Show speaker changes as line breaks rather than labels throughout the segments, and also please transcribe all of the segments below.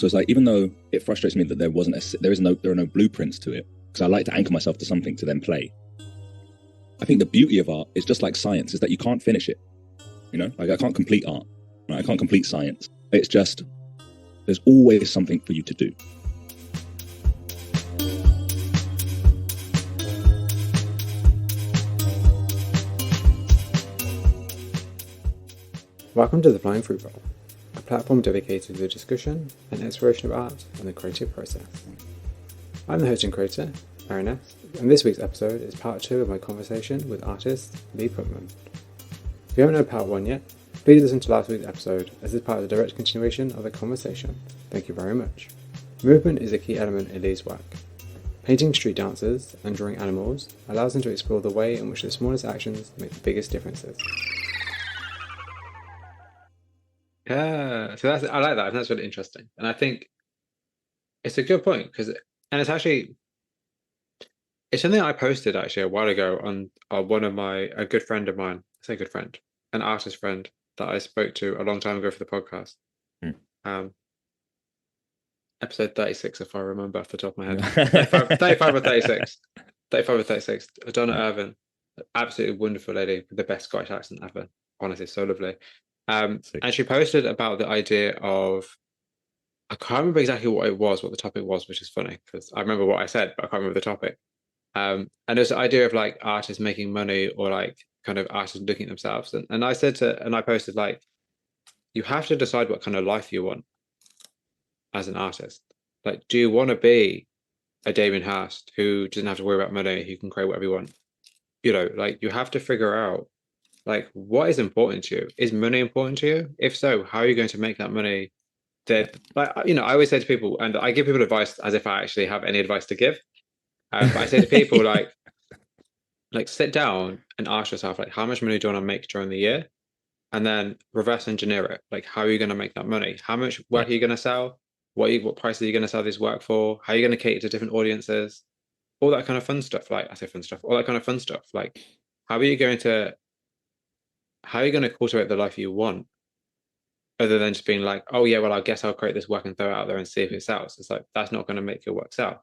So it's like, even though it frustrates me that there are no blueprints to it, because I like to anchor myself to something to then play. I think the beauty of art is just like science, is that you can't finish it. Like I can't complete art, right? I can't complete science. It's just, there's always something for you to do.
Welcome to the Flying Fruit Bowl, a platform dedicated to the discussion and exploration of art and the creative process. I'm the host and creator, Ernest, and this week's episode is part 2 of my conversation with artist Lee Putman. If you haven't heard part 1 yet, please listen to last week's episode, as it's part of the direct continuation of the conversation. Thank you very much. Movement is a key element in Lee's work. Painting street dancers and drawing animals allows him to explore the way in which the smallest actions make the biggest differences. Yeah, so I like that. And that's really interesting, and I think it's a good point it's something I posted actually a while ago on one of a good friend of mine. I say good friend, an artist friend that I spoke to a long time ago for the podcast. Episode 36, if I remember off the top of my head. 35 or 36. 35 or 36. Donna Irvin, absolutely wonderful lady with the best Scottish accent ever. Honestly, so lovely. And she posted about the idea of, I can't remember exactly what the topic was, which is funny because I remember what I said, but I can't remember the topic. And there's the idea of like artists making money, or like kind of artists looking at themselves. And I posted like, you have to decide what kind of life you want as an artist. Like, do you want to be a Damien Hirst who doesn't have to worry about money, who can create whatever you want? Like you have to figure out, like, what is important to you? Is money important to you? If so, how are you going to make that money? That, like, I always say to people, and I give people advice as if I actually have any advice to give. But I say to people, like sit down and ask yourself, like, how much money do you want to make during the year? And then reverse engineer it. Like, how are you going to make that money? How much work are you going to sell? What price are you going to sell this work for? How are you going to cater to different audiences? All that kind of fun stuff. Like, I say fun stuff. All that kind of fun stuff. Like, how are you going to cultivate the life you want, other than just being like, oh yeah, well, I guess I'll create this work and throw it out there and see if it sells? It's like, that's not going to make your work sell.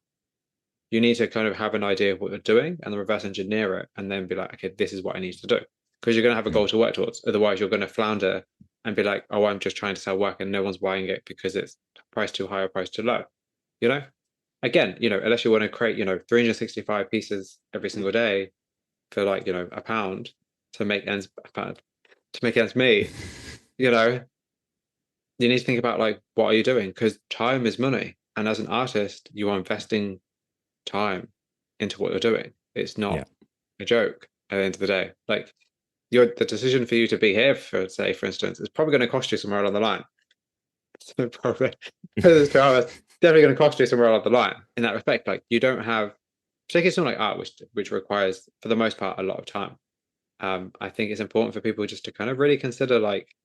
You need to kind of have an idea of what you're doing and then reverse engineer it, and then be like, okay, this is what I need to do, because you're going to have a goal to work towards. Otherwise you're going to flounder and be like, oh, I'm just trying to sell work and no one's buying it because it's priced too high or priced too low. Again, unless you want to create 365 pieces every single day for like £1 to make ends meet, you need to think about, like, what are you doing? Because time is money, and as an artist, you are investing time into what you're doing. It's not a joke at the end of the day. Like, the decision for you to be here, for instance, is probably going to cost you somewhere along the line. So probably it's definitely going to cost you somewhere along the line in that respect. Like, you don't have, particularly something like art, which requires, for the most part, a lot of time. I think it's important for people just to kind of really consider, like,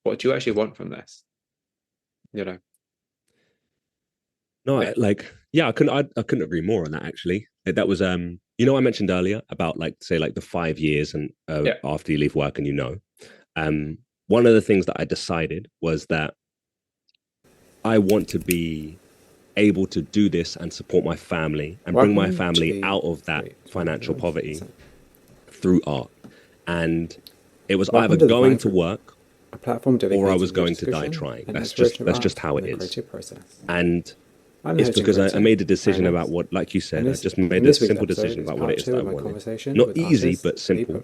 what do you actually want from this?
No, I couldn't agree more on that, actually. That was I mentioned earlier about, like, say, like the 5 years and after you leave work, and one of the things that I decided was that I want to be able to do this and support my family and bring my family out of that financial poverty through art. And it was either going to work or I was going to die trying. That's just how it is. And it's because I made a decision about what, like you said, I just made a simple decision about what it is that I wanted. Not easy, but simple.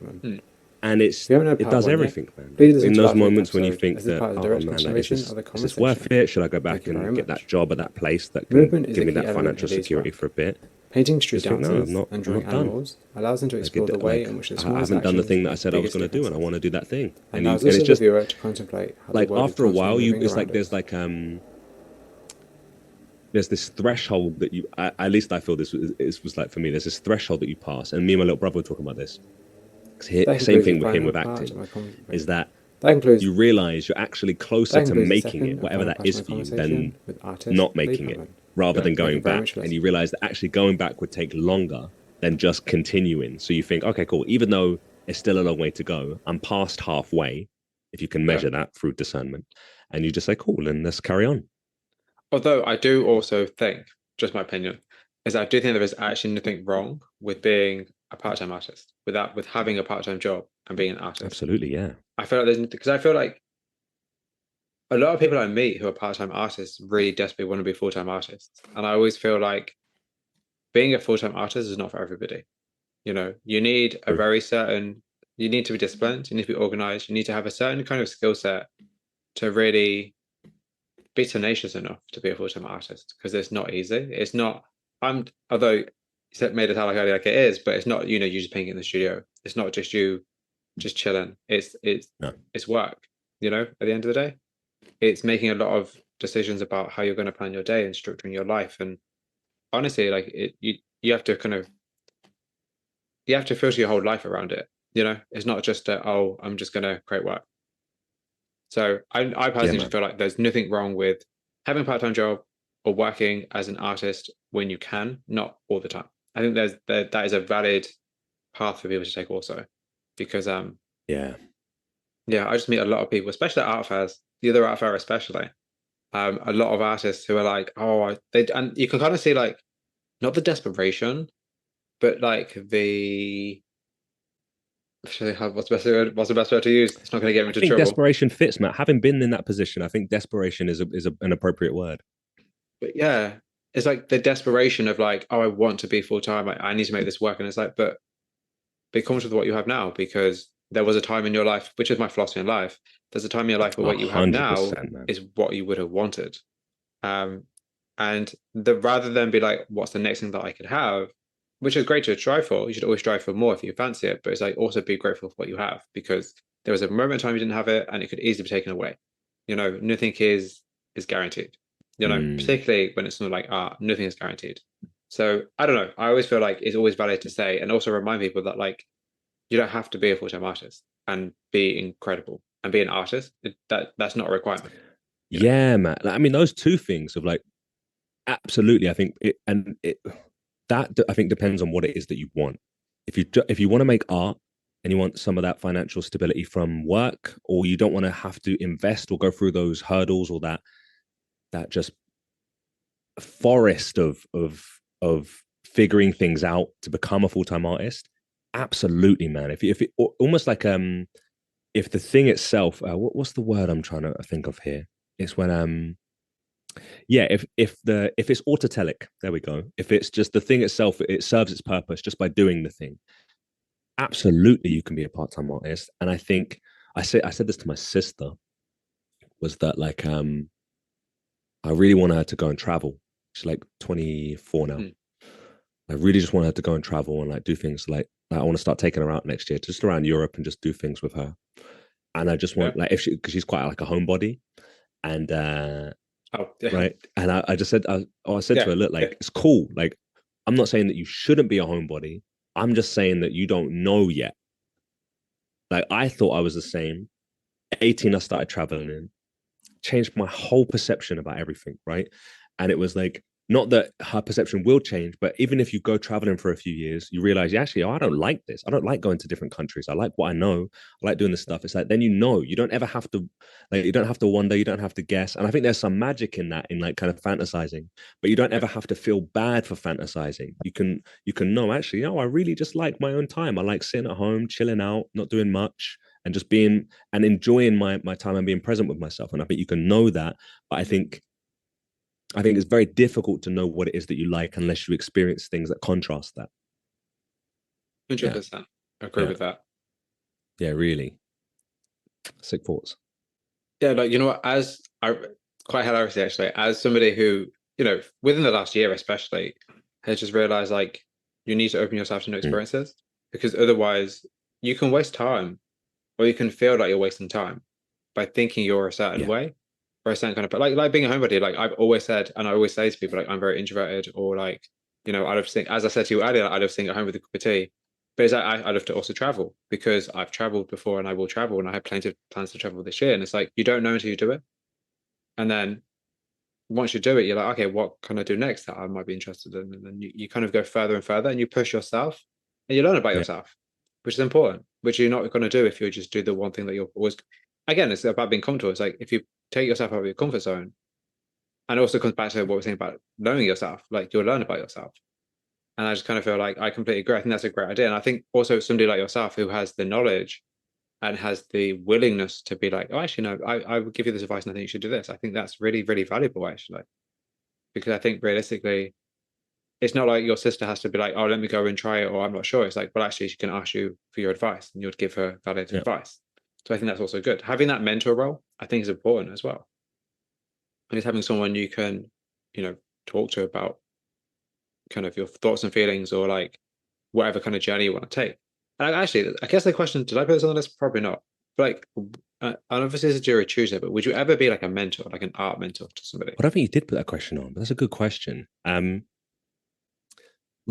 And it does everything, man. In those moments when you think that, oh man, like, is this worth it? Should I go back and get that job at that place that can give me that financial security for a bit?
Painting street dancers and drawing animals allows them to explore the way in which the smallest
I haven't done the thing that I said I was going to do, and I want to do that thing.
And it's just to contemplate how,
like, after a while, there's this threshold that you, at least I feel this was like for me, there's this threshold that you pass, and me and my little brother were talking about this. Same thing with him with acting, is that you realize you're actually closer to making it, whatever that is for you, than not making it, rather than going back. And you realize that actually going back would take longer than just continuing. So you think, okay, cool, even though it's still a long way to go, I'm past halfway, if you can measure that through discernment, and you just say, cool, then let's carry on.
Although I do also think, just my opinion, is I do think there is actually nothing wrong with being a part-time artist, with having a part-time job and being an artist.
Absolutely, yeah.
I feel like there's because I feel like a lot of people I meet who are part-time artists really desperately want to be full-time artists. And I always feel like being a full-time artist is not for everybody. You need a
True.
very certain, you need to be disciplined, you need to be organized, you need to have a certain kind of skill set to really be tenacious enough to be a full-time artist, because it's not easy. It's not, although you made it sound like it is, but it's not, you just painting in the studio. It's not just you just chilling.
No.
It's work, at the end of the day. It's making a lot of decisions about how you're going to plan your day and structuring your life. And honestly, like you have to you have to filter your whole life around it. It's not just oh, I'm just going to create work. So I personally just feel like there's nothing wrong with having a part-time job or working as an artist when you can, not all the time. I think that is a valid path for people to take also, because
yeah,
I just meet a lot of people, especially at art fairs, the other art fair especially. A lot of artists who are like, oh, and you can kind of see like not the desperation, but like what's the best word to use? It's not going to get me
I
into
think
trouble.
desperation fits, Matt. Having been in that position, I think desperation is an appropriate word.
But yeah, it's like the desperation of like, oh, I want to be full time. I need to make this work, and it's like, but be comfortable with what you have now, because there was a time in your life, which is my philosophy in life. There's a time in your life where what you have now
100%, man.
is what you would have wanted. And rather than be like, what's the next thing that I could have, which is great to strive for. You should always strive for more if you fancy it, but it's like also be grateful for what you have, because there was a moment in time you didn't have it and it could easily be taken away. Nothing is guaranteed. Particularly when it's something like art, nothing is guaranteed. So I don't know. I always feel like it's always valid to say and also remind people that like you don't have to be a full-time artist and be incredible and be an artist. That's not a requirement.
Yeah, man. I mean, those two things of like, absolutely. I think that I think depends on what it is that you want. If you want to make art and you want some of that financial stability from work, or you don't want to have to invest or go through those hurdles or that just forest of figuring things out to become a full-time artist, absolutely, man. If it almost like if the thing itself, what's the word I'm trying to think of here? It's when yeah, if it's autotelic, there we go. If it's just the thing itself, it serves its purpose just by doing the thing. Absolutely, you can be a part-time artist. And I think I said this to my sister, was that like I really want her to go and travel. She's like 24 now. I really just want her to go and travel and like do things like I want to start taking her out next year, just around Europe and just do things with her. And I just want like, if she, because she's quite like a homebody, and right. And I just said, I said to her, look, like it's cool. Like I'm not saying that you shouldn't be a homebody. I'm just saying that you don't know yet. Like I thought I was the same. 18, I started traveling in, changed my whole perception about everything, right? And it was like, not that her perception will change, but even if you go traveling for a few years, you realize, actually, oh, I don't like this. I don't like going to different countries. I like what I know. I like doing this stuff. It's like, then you don't ever have to, like, you don't have to wonder, you don't have to guess. And I think there's some magic in that, in like kind of fantasizing, but you don't ever have to feel bad for fantasizing. You can know, actually, I really just like my own time. I like sitting at home, chilling out, not doing much, and just being and enjoying my time and being present with myself. And I think you can know that, but I think it's very difficult to know what it is that you like unless you experience things that contrast that.
100%. I agree with that.
Yeah, really. Sick thoughts.
Yeah, like as I quite hilariously actually, as somebody who, within the last year especially, has just realized like you need to open yourself to new experiences, because otherwise you can waste time, or you can feel like you're wasting time by thinking you're a certain way, or a certain kind of, but like being a homebody, like I've always said, and I always say to people, like I'm very introverted, or like, I'd have think, as I said to you earlier, I'd have think at home with a cup of tea. But it's like I'd have to also travel, because I've traveled before and I will travel, and I have plenty of plans to travel this year. And it's like you don't know until you do it. And then once you do it, you're like, okay, what can I do next that I might be interested in? And then you kind of go further and further, and you push yourself and you learn about yourself, which is important, which you're not going to do if you just do the one thing that you're always, again, it's about being comfortable. It's like if you take yourself out of your comfort zone, And also comes back to what we're saying about knowing yourself. Like you'll learn about yourself. And I just kind of feel like I completely agree. I think that's a great idea. And I think also somebody like yourself who has the knowledge and has the willingness to be like, oh, actually, no, I would give you this advice and I think you should do this. I think that's really, really valuable, actually. Because I think realistically, it's not like your sister has to be like, oh, let me go and try it, or I'm not sure. It's like, well, actually, she can ask you for your advice and you'd give her valid advice. So I think that's also good. Having that mentor role, I think, is important as well. And it's having someone you can, talk to about kind of your thoughts and feelings or like whatever kind of journey you want to take. And actually, I guess the question, did I put this on the list? Probably not. But like, and obviously it's a jury Tuesday, but would you ever be like a mentor, like an art mentor to somebody?
I don't think you did put that question on, but that's a good question. Would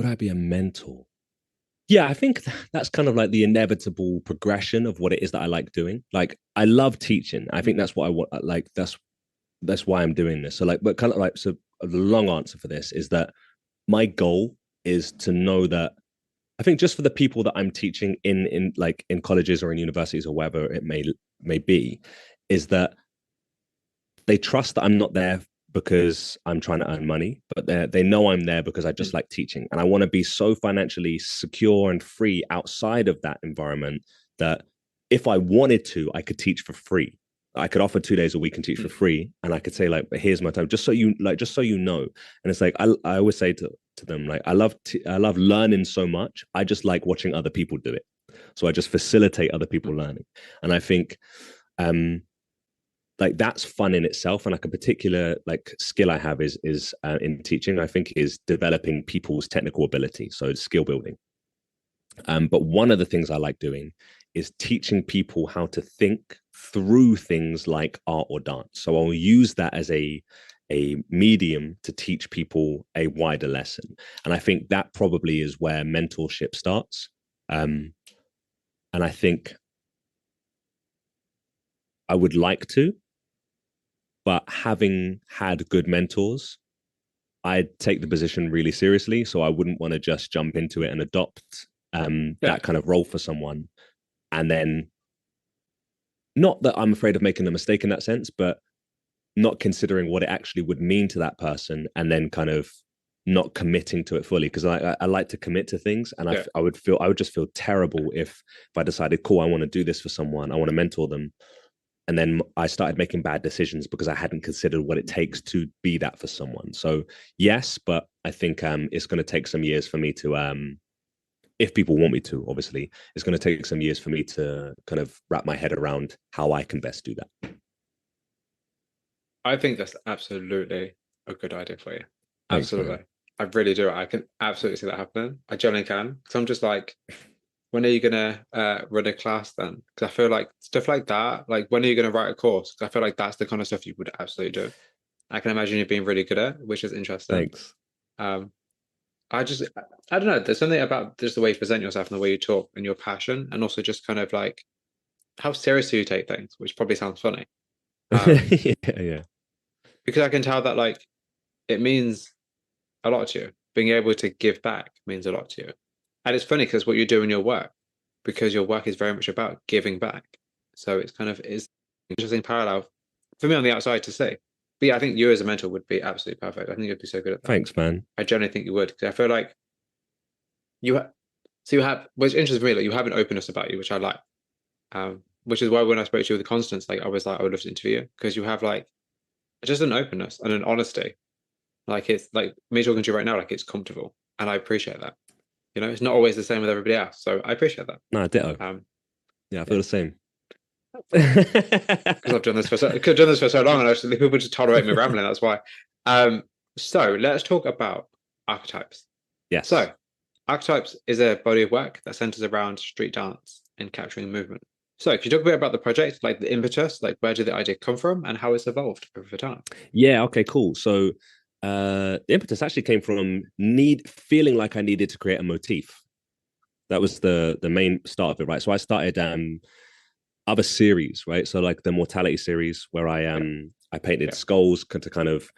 I be a mentor? Yeah, I think that's kind of like the inevitable progression of what it is that I like doing. Like, I love teaching. I think that's what I want. Like, that's why I'm doing this. So, like, but kind of like, so the long answer for this is that my goal is to know that I think just for the people that I'm teaching in like in colleges or in universities or wherever it may be, is that they trust that I'm not there because I'm trying to earn money, but they know I'm there because I just like teaching. And I want to be so financially secure and free outside of that environment that if I wanted to, I could teach for free. I could offer 2 days a week and teach for free. And I could say, like, here's my time, just so you know. And it's like, I always say to them, like, I love learning so much. I just like watching other people do it. So I just facilitate other people learning. And I think, like that's fun in itself, and like a particular like skill I have is in teaching, I think, is developing people's technical ability, so skill building. But one of the things I like doing is teaching people how to think through things like art or dance. So I'll use that as a medium to teach people a wider lesson, and I think that probably is where mentorship starts. And I think I would like to, but having had good mentors, I'd take the position really seriously. So I wouldn't want to just jump into it and adopt that kind of role for someone. And then, not that I'm afraid of making a mistake in that sense, but not considering what it actually would mean to that person, and then kind of not committing to it fully. Because I like to commit to things, and I would just feel terrible if I decided, cool, I want to do this for someone, I want to mentor them, and then I started making bad decisions because I hadn't considered what it takes to be that for someone. So yes, but I think it's going to take some years for me to, if people want me to, obviously, it's going to take some years for me to kind of wrap my head around how I can best do that.
I think that's absolutely a good idea for you.
Thanks,
Absolutely.
man.
I really do. I can absolutely see that happening. I generally can. Because I'm just like, when are you gonna run a class then? Because I feel like stuff like that, like when are you gonna write a course? Because I feel like that's the kind of stuff you would absolutely do. I can imagine you being really good at, which is interesting.
Thanks.
I don't know. There's something about just the way you present yourself and the way you talk and your passion, and also just kind of like how seriously you take things, which probably sounds funny.
Yeah.
Because I can tell that like it means a lot to you. Being able to give back means a lot to you. And it's funny because what you do in your work, because your work is very much about giving back. So it's kind of is interesting parallel for me on the outside to see. But yeah, I think you as a mentor would be absolutely perfect. I think you'd be so good at that.
Thanks, man.
I generally think you would, because I feel like you have, which interests me, like you have an openness about you, which I like. Which is why when I spoke to you with the Constance, like I was like, I would love to interview you, because you have like just an openness and an honesty. Like it's like me talking to you right now, like it's comfortable, and I appreciate that. It's not always the same with everybody else, so I appreciate that.
No, ditto. Yeah, I feel the same.
Because I've done this for so long, and actually people just tolerate me rambling. That's why. So let's talk about archetypes.
Yes.
So archetypes is a body of work that centers around street dance and capturing movement. So can you talk a bit about the project, like the impetus, like where did the idea come from and how it's evolved over time?
Yeah, okay, cool. So the impetus actually came from feeling like I needed to create a motif. That was the main start of it, right? So I started other series, right? So like the mortality series, where I painted skulls to kind of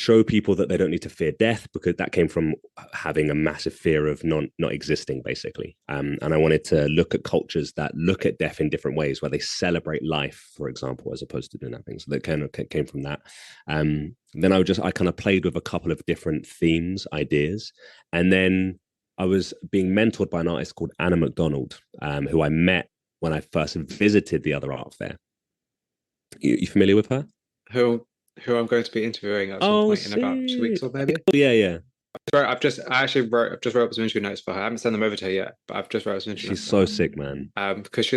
show people that they don't need to fear death, because that came from having a massive fear of not existing, basically. And I wanted to look at cultures that look at death in different ways, where they celebrate life, for example, as opposed to doing that thing. So that kind of came from that. Then I kind of played with a couple of different themes, ideas, and then I was being mentored by an artist called Anna McDonald, who I met when I first visited the other art fair. You familiar with her?
Who I'm going to be interviewing at some point in about 2 weeks or maybe.
Yeah.
I've just wrote up some interview notes for her. I haven't sent them over to her yet, but I've just wrote some interview notes.
She's so sick, man.
Because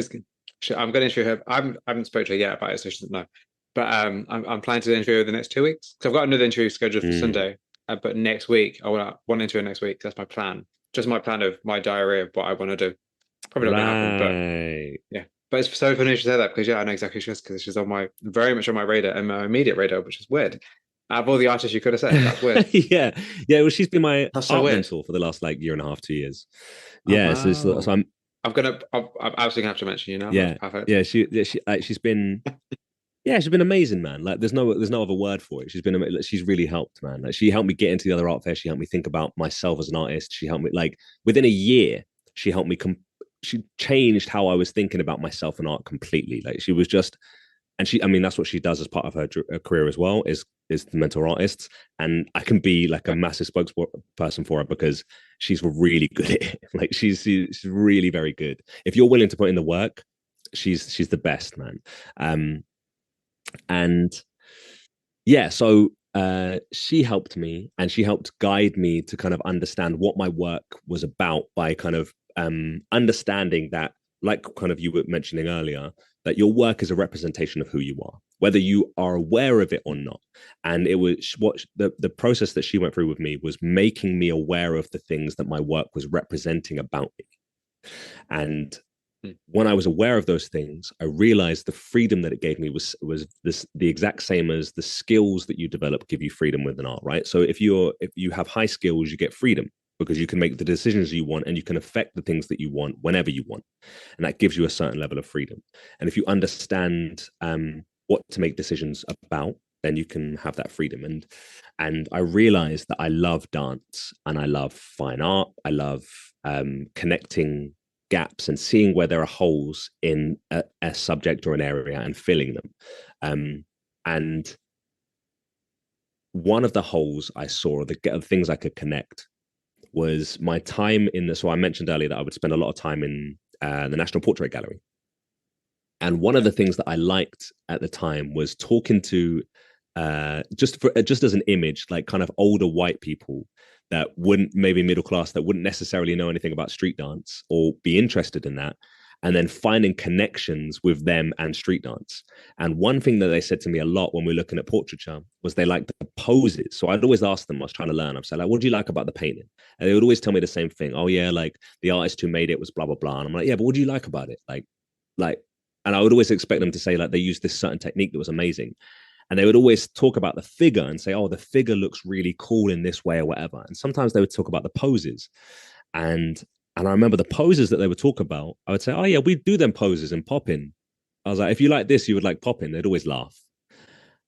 I'm going to interview her. I haven't spoken to her yet about it, so she doesn't know. But I'm planning to interview her the next 2 weeks. So I've got another interview scheduled for Sunday. But next week, I want to interview her next week. That's my plan. Just my plan of my diary of what I want to do. Probably not going to happen, but yeah. But it's so funny you should say that, because I know exactly who she is, because she's very much on my radar and my immediate radar, which is weird. Out of all the artists you could have said, that's weird.
yeah. Well, she's been my art mentor for the last year and a half, 2 years. Yeah, wow. so I'm
absolutely gonna have to mention you now.
Yeah,
perfect.
Yeah, she's been. Yeah, she's been amazing, man. There's no other word for it. She's really helped, man. She helped me get into the other art fair. She helped me think about myself as an artist. She helped me within a year. She helped me. She changed how I was thinking about myself and art completely. She was just, and that's what she does as part of her career as well. Is to mentor artists, and I can be a massive spokesperson for her, because she's really good at it. She's really very good. If you're willing to put in the work, she's the best, man. And yeah, so she helped me, and she helped guide me to kind of understand what my work was about, by kind of understanding that, kind of you were mentioning earlier, that your work is a representation of who you are, whether you are aware of it or not. And it was what the process that she went through with me was making me aware of the things that my work was representing about me. And when I was aware of those things, I realized the freedom that it gave me was the exact same as the skills that you develop give you freedom with an art, right? So if you have high skills, you get freedom, because you can make the decisions you want, and you can affect the things that you want whenever you want. And that gives you a certain level of freedom. And if you understand what to make decisions about, then you can have that freedom. And I realized that I love dance, and I love fine art. I love connecting gaps and seeing where there are holes in a subject or an area and filling them. And one of the holes I saw, the things I could connect, was my time so I mentioned earlier that I would spend a lot of time in the National Portrait Gallery. And one of the things that I liked at the time was talking to, just as an image, kind of older white people that wouldn't, maybe middle class, that wouldn't necessarily know anything about street dance or be interested in that, and then finding connections with them and street dance. And one thing that they said to me a lot when we were looking at portraiture was they liked the poses. So I'd always ask them, I was trying to learn, I'd say, what do you like about the painting? And they would always tell me the same thing. Oh yeah, the artist who made it was blah, blah, blah. And I'm like, yeah, but what do you like about it? And I would always expect them to say they used this certain technique that was amazing. And they would always talk about the figure and say, oh, the figure looks really cool in this way or whatever. And sometimes they would talk about the poses. And I remember the poses that they would talk about, I would say, oh, yeah, we do them poses in popping. I was like, if you like this, you would like popping. They'd always laugh.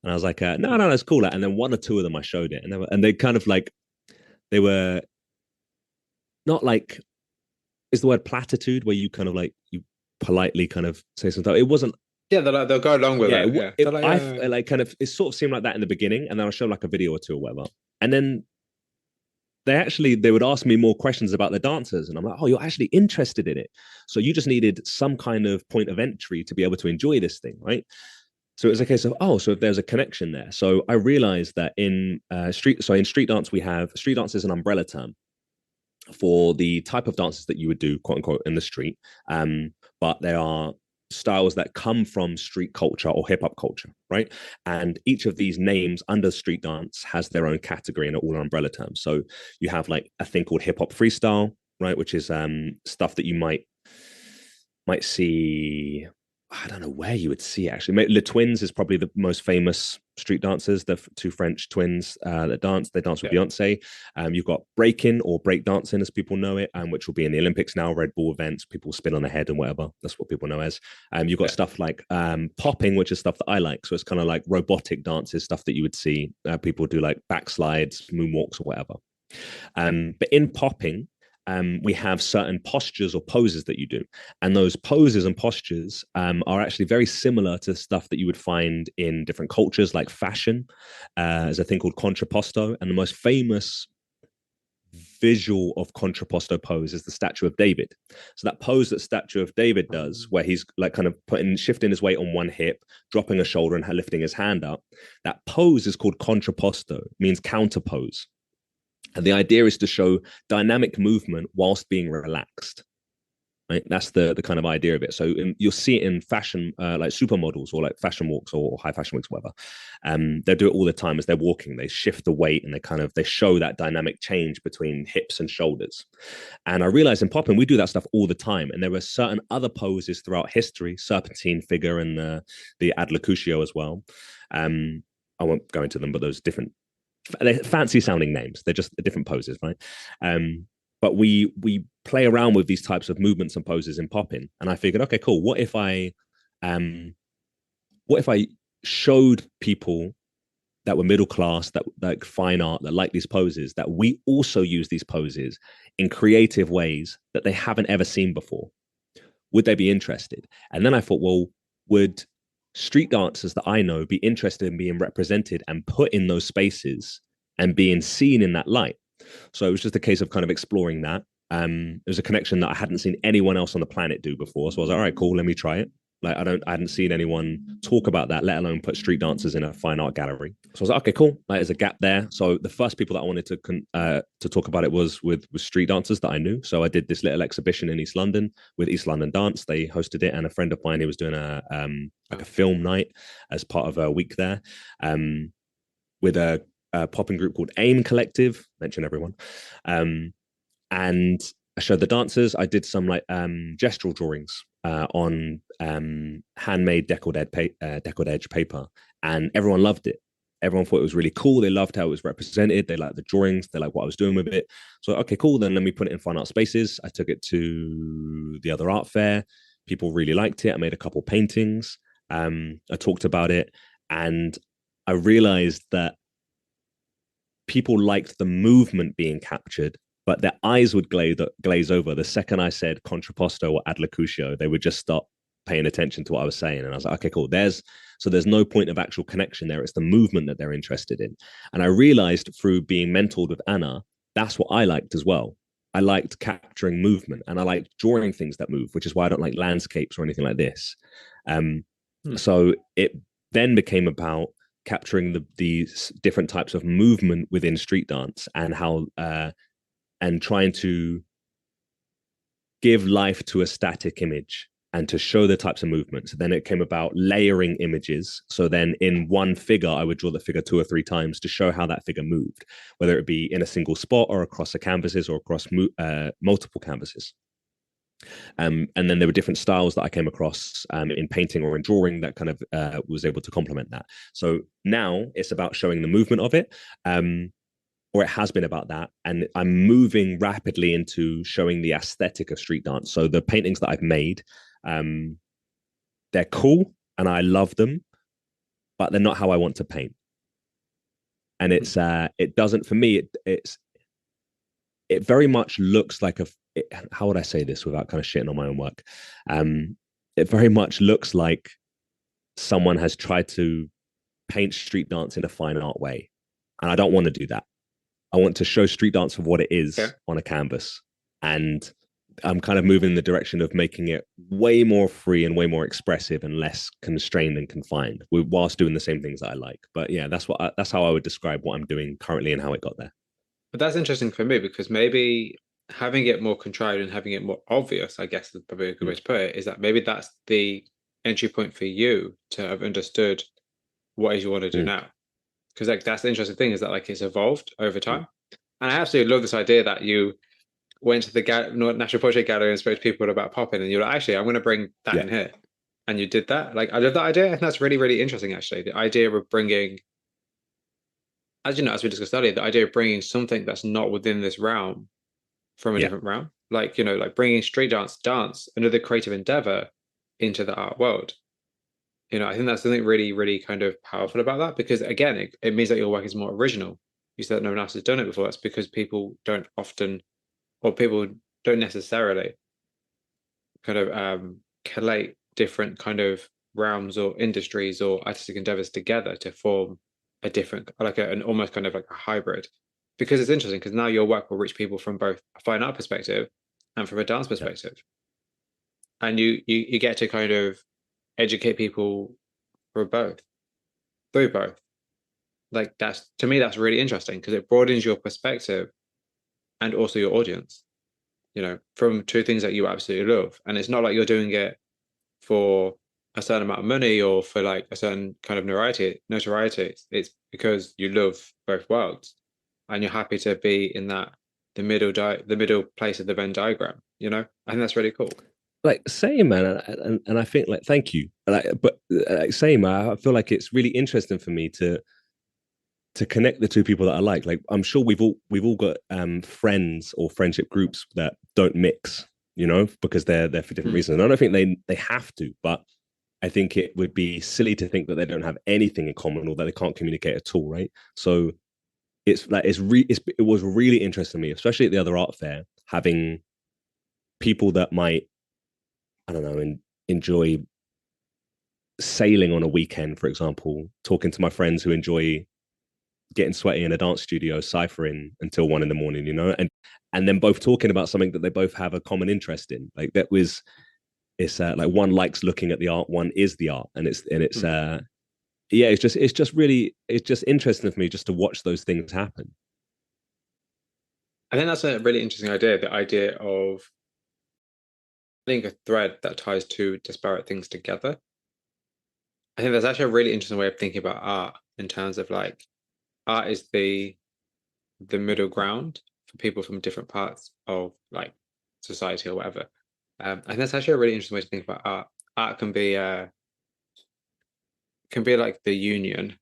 And I was like, no, that's cool. And then one or two of them, I showed it. And they kind of they were not is the word platitude, where you kind of you politely kind of say something. It wasn't.
Yeah, they'll go along with it. Yeah.
It sort of seemed like that in the beginning, and then I'll show a video or two or whatever. And then they would ask me more questions about the dancers, and I'm like, oh, you're actually interested in it. So you just needed some kind of point of entry to be able to enjoy this thing, right? So it was a case of, so if there's a connection there. So I realized that in street dance, we have street dance is an umbrella term for the type of dances that you would do, quote unquote, in the street. But there are styles that come from street culture or hip hop culture, right? And each of these names under street dance has their own category and all umbrella terms. So you have a thing called hip hop freestyle, right? Which is stuff that you might see. I don't know where you would see it, actually. Le Twins is probably the most famous street dancers, the two French twins that dance. They dance with Beyonce. You've got breaking or break dancing, as people know it, which will be in the Olympics now, Red Bull events. People spin on their head and whatever. That's what people know as. You've got stuff like popping, which is stuff that I like. So it's kind of like robotic dances, stuff that you would see people do, like backslides, moonwalks, or whatever. But in popping, we have certain postures or poses that you do. And those poses and postures are actually very similar to stuff that you would find in different cultures, like fashion. There's a thing called contrapposto. And the most famous visual of contrapposto pose is the Statue of David. So that pose that Statue of David does, where he's like kind of shifting his weight on one hip, dropping a shoulder and lifting his hand up, that pose is called contrapposto, means counterpose. And the idea is to show dynamic movement whilst being relaxed. Right? That's the kind of idea of it. So you'll see it in fashion, like supermodels or like fashion walks or high fashion weeks, whatever. They do it all the time as they're walking. They shift the weight and they show that dynamic change between hips and shoulders. And I realized in popping, we do that stuff all the time. And there were certain other poses throughout history, serpentine figure and the adlocution as well. I won't go into them, but those different, they're fancy sounding names. They're just different poses, right? But we play around with these types of movements and poses in popping, and I figured, okay, cool. What if I showed people that were middle class, that like fine art, that like these poses, that we also use these poses in creative ways that they haven't ever seen before? Would they be interested? And then I thought, well, would street dancers that I know be interested in being represented and put in those spaces and being seen in that light? So it was just a case of kind of exploring that. It was a connection that I hadn't seen anyone else on the planet do before. So I was like, all right, cool, let me try it. Like I hadn't seen anyone talk about that, let alone put street dancers in a fine art gallery. So I was like, okay, cool. Like, there's a gap there. So the first people that I wanted to talk about it was with street dancers that I knew. So I did this little exhibition in East London with East London Dance. They hosted it, and a friend of mine, he was doing like a film night as part of a week there, with a popping group called AIM Collective. Mention everyone. And I showed the dancers. I did some like gestural drawings on handmade deckled edge paper, and everyone loved it. Everyone thought it was really cool. They loved how it was represented. They liked the drawings. They liked what I was doing with it. So, okay, cool. Then let me put it in fine art spaces. I took it to the other art fair. People really liked it. I made a couple paintings. I talked about it, and I realized that people liked the movement being captured, but their eyes would glaze over the second I said contrapposto or adlocution. They would just stop paying attention to what I was saying. And I was like, okay, cool. There's no point of actual connection there. It's the movement that they're interested in. And I realized through being mentored with Anna, that's what I liked as well. I liked capturing movement, and I liked drawing things that move, which is why I don't like landscapes or anything like this. So it then became about capturing these different types of movement within street dance, and how and trying to give life to a static image and to show the types of movements. Then it came about layering images. So then in one figure, I would draw the figure 2 or 3 times to show how that figure moved, whether it be in a single spot or across the canvases or across multiple canvases. And then there were different styles that I came across in painting or in drawing that kind of was able to complement that. So now it's about showing the movement of it, or it has been about that. And I'm moving rapidly into showing the aesthetic of street dance. So the paintings that I've made, they're cool and I love them, but they're not how I want to paint. And it's it doesn't, for me, it very much looks like how would I say this without kind of shitting on my own work? It very much looks like someone has tried to paint street dance in a fine art way. And I don't want to do that. I want to show street dance for what it is on a canvas. And I'm kind of moving in the direction of making it way more free and way more expressive and less constrained and confined, whilst doing the same things that I like. But yeah, that's how I would describe what I'm doing currently and how it got there.
But that's interesting for me, because maybe having it more contrived and having it more obvious, I guess is probably a good way to put it, is that maybe that's the entry point for you to have understood what it is you want to do now. Because like that's the interesting thing, is that like it's evolved over time. And I absolutely love this idea that you went to the National Portrait Gallery and spoke to people about popping, and you're like, actually, I'm going to bring that in here. and you did that. Like, I love that idea. I think that's really, really interesting, actually. The idea of bringing, as you know, as we discussed earlier, the idea of bringing something that's not within this realm from a
Yeah,
different realm, like, you know, like bringing street dance, another creative endeavor into the art world. You know, I think that's something really, really kind of powerful about that, because again, it means that your work is more original. You said that no one else has done it before. That's because people don't often, or people don't necessarily kind of collate different kind of realms or industries or artistic endeavors together to form a different, like an almost kind of like a hybrid. Because it's interesting, because now your work will reach people from both a fine art perspective and from a dance
yeah.
perspective, and you get to kind of educate people for both, through both. Like, that's, to me, that's really interesting, because it broadens your perspective and also your audience, you know, from two things that you absolutely love. And it's not like you're doing it for a certain amount of money or for like a certain kind of notoriety. It's because you love both worlds, and you're happy to be in that, the middle place of the Venn diagram, you know. I think that's really cool.
Like same, man, and I think like thank you. Like, but like same, I feel like it's really interesting for me to connect the two people that I like. Like I'm sure we've all got friends or friendship groups that don't mix, you know, because they're there for different
Mm.
reasons. And I don't think they have to, but I think it would be silly to think that they don't have anything in common or that they can't communicate at all, right? So it's like it was really interesting to me, especially at the other art fair, having people that might, I don't know, enjoy sailing on a weekend, for example, talking to my friends who enjoy getting sweaty in a dance studio, ciphering until 1 a.m, you know, and then both talking about something that they both have a common interest in. Like that was, it's like one likes looking at the art, one is the art, and it's
Mm.
yeah, it's just interesting for me just to watch those things happen.
I think that's a really interesting idea. The idea of being a thread that ties two disparate things together. I think that's actually a really interesting way of thinking about art, in terms of like, art is the middle ground for people from different parts of like society or whatever. I think that's actually a really interesting way to think about art. Art can be like the union.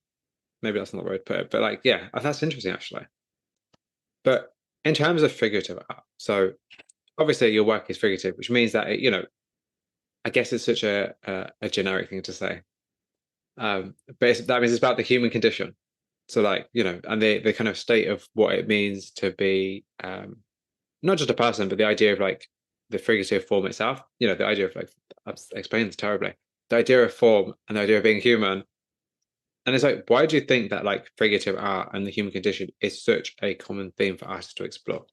Maybe that's not the way to put it, but like, yeah, that's interesting actually. But in terms of figurative art, so obviously your work is figurative, which means that it, you know, I guess it's such a generic thing to say. But that means it's about the human condition. So like, you know, and the kind of state of what it means to be, not just a person, but the idea of like the figurative form itself. You know, the idea of like, I've explained this terribly. The idea of form and the idea of being human. And it's like, why do you think that like figurative art and the human condition is such a common theme for artists to explore?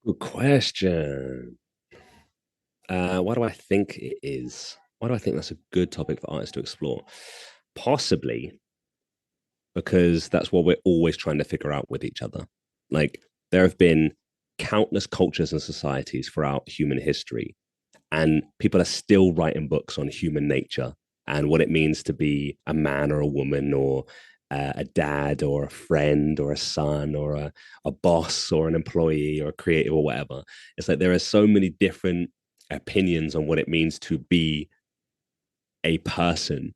Good question. Why do I think it is? Why do I think that's a good topic for artists to explore? Possibly because that's what we're always trying to figure out with each other. Like there have been countless cultures and societies throughout human history, and people are still writing books on human nature and what it means to be a man or a woman or a dad or a friend or a son or a boss or an employee or a creative or whatever. It's like there are so many different opinions on what it means to be a person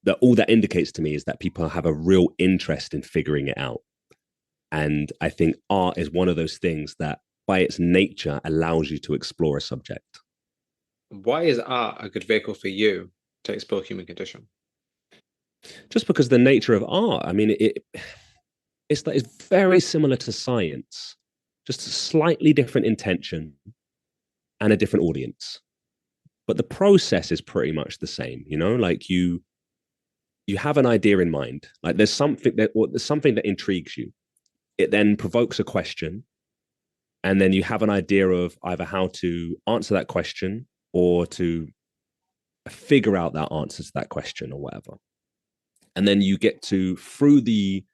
that all that indicates to me is that people have a real interest in figuring it out. And I think art is one of those things that by its nature allows you to explore a subject.
Why is art a good vehicle for you to explore human condition?
Just because the nature of art, I mean, it's very similar to science, just a slightly different intention and a different audience. But the process is pretty much the same, you know, like you have an idea in mind, like there's something that intrigues you. It then provokes a question, and then you have an idea of either how to answer that question or to figure out that answer to that question or whatever. And then you get to through the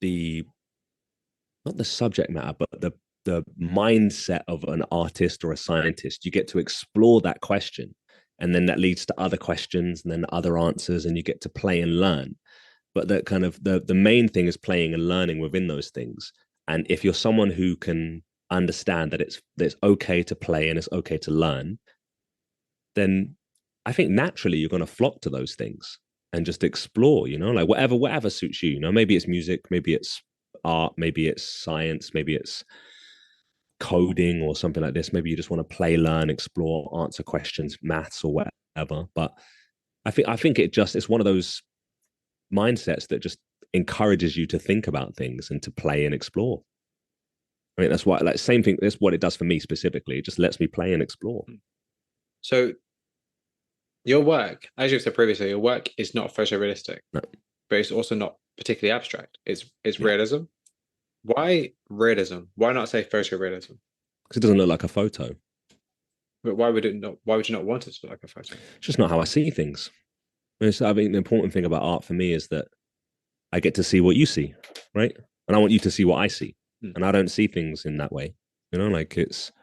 not the subject matter, but the mindset of an artist or a scientist, you get to explore that question. And then that leads to other questions and then other answers, and you get to play and learn. But the kind of the main thing is playing and learning within those things. And if you're someone who can understand that it's okay to play and it's okay to learn, then I think naturally you're going to flock to those things and just explore, you know, like whatever suits you, you know, maybe it's music, maybe it's art, maybe it's science, maybe it's coding or something like this. Maybe you just want to play, learn, explore, answer questions, maths or whatever. But I think it's one of those mindsets that just encourages you to think about things and to play and explore. I mean, that's why, like, same thing. That's what it does for me specifically. It just lets me play and explore.
So your work, as you've said previously, your work is not photorealistic,
No.
but it's also not particularly abstract. It's realism. Why realism? Why not say photorealism?
Because it doesn't look like a photo.
But why would it not? Why would you not want it to look like a photo?
It's just not how I see things. I mean, the important thing about art for me is that I get to see what you see, right? And I want you to see what I see. And I don't see things in that way. You know, like it's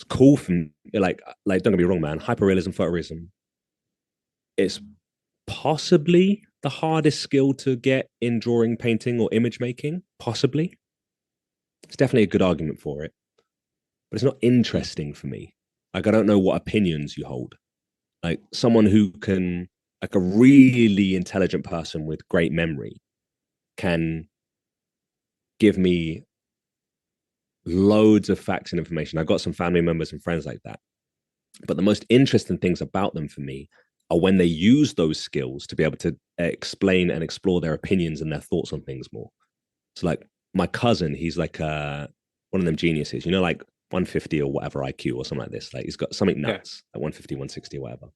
cool from like don't get me wrong, man. Hyperrealism, photorealism, it's possibly the hardest skill to get in drawing, painting, or image making. Possibly. It's definitely a good argument for it. But it's not interesting for me. Like, I don't know what opinions you hold. Like, someone who can, like, a really intelligent person with great memory can give me loads of facts and information. I've got some family members and friends like that. But the most interesting things about them for me are when they use those skills to be able to explain and explore their opinions and their thoughts on things more. So, like, my cousin, he's like one of them geniuses, you know, like 150 or whatever IQ or something like this. Like, he's got something nuts, like 150, 160 or whatever.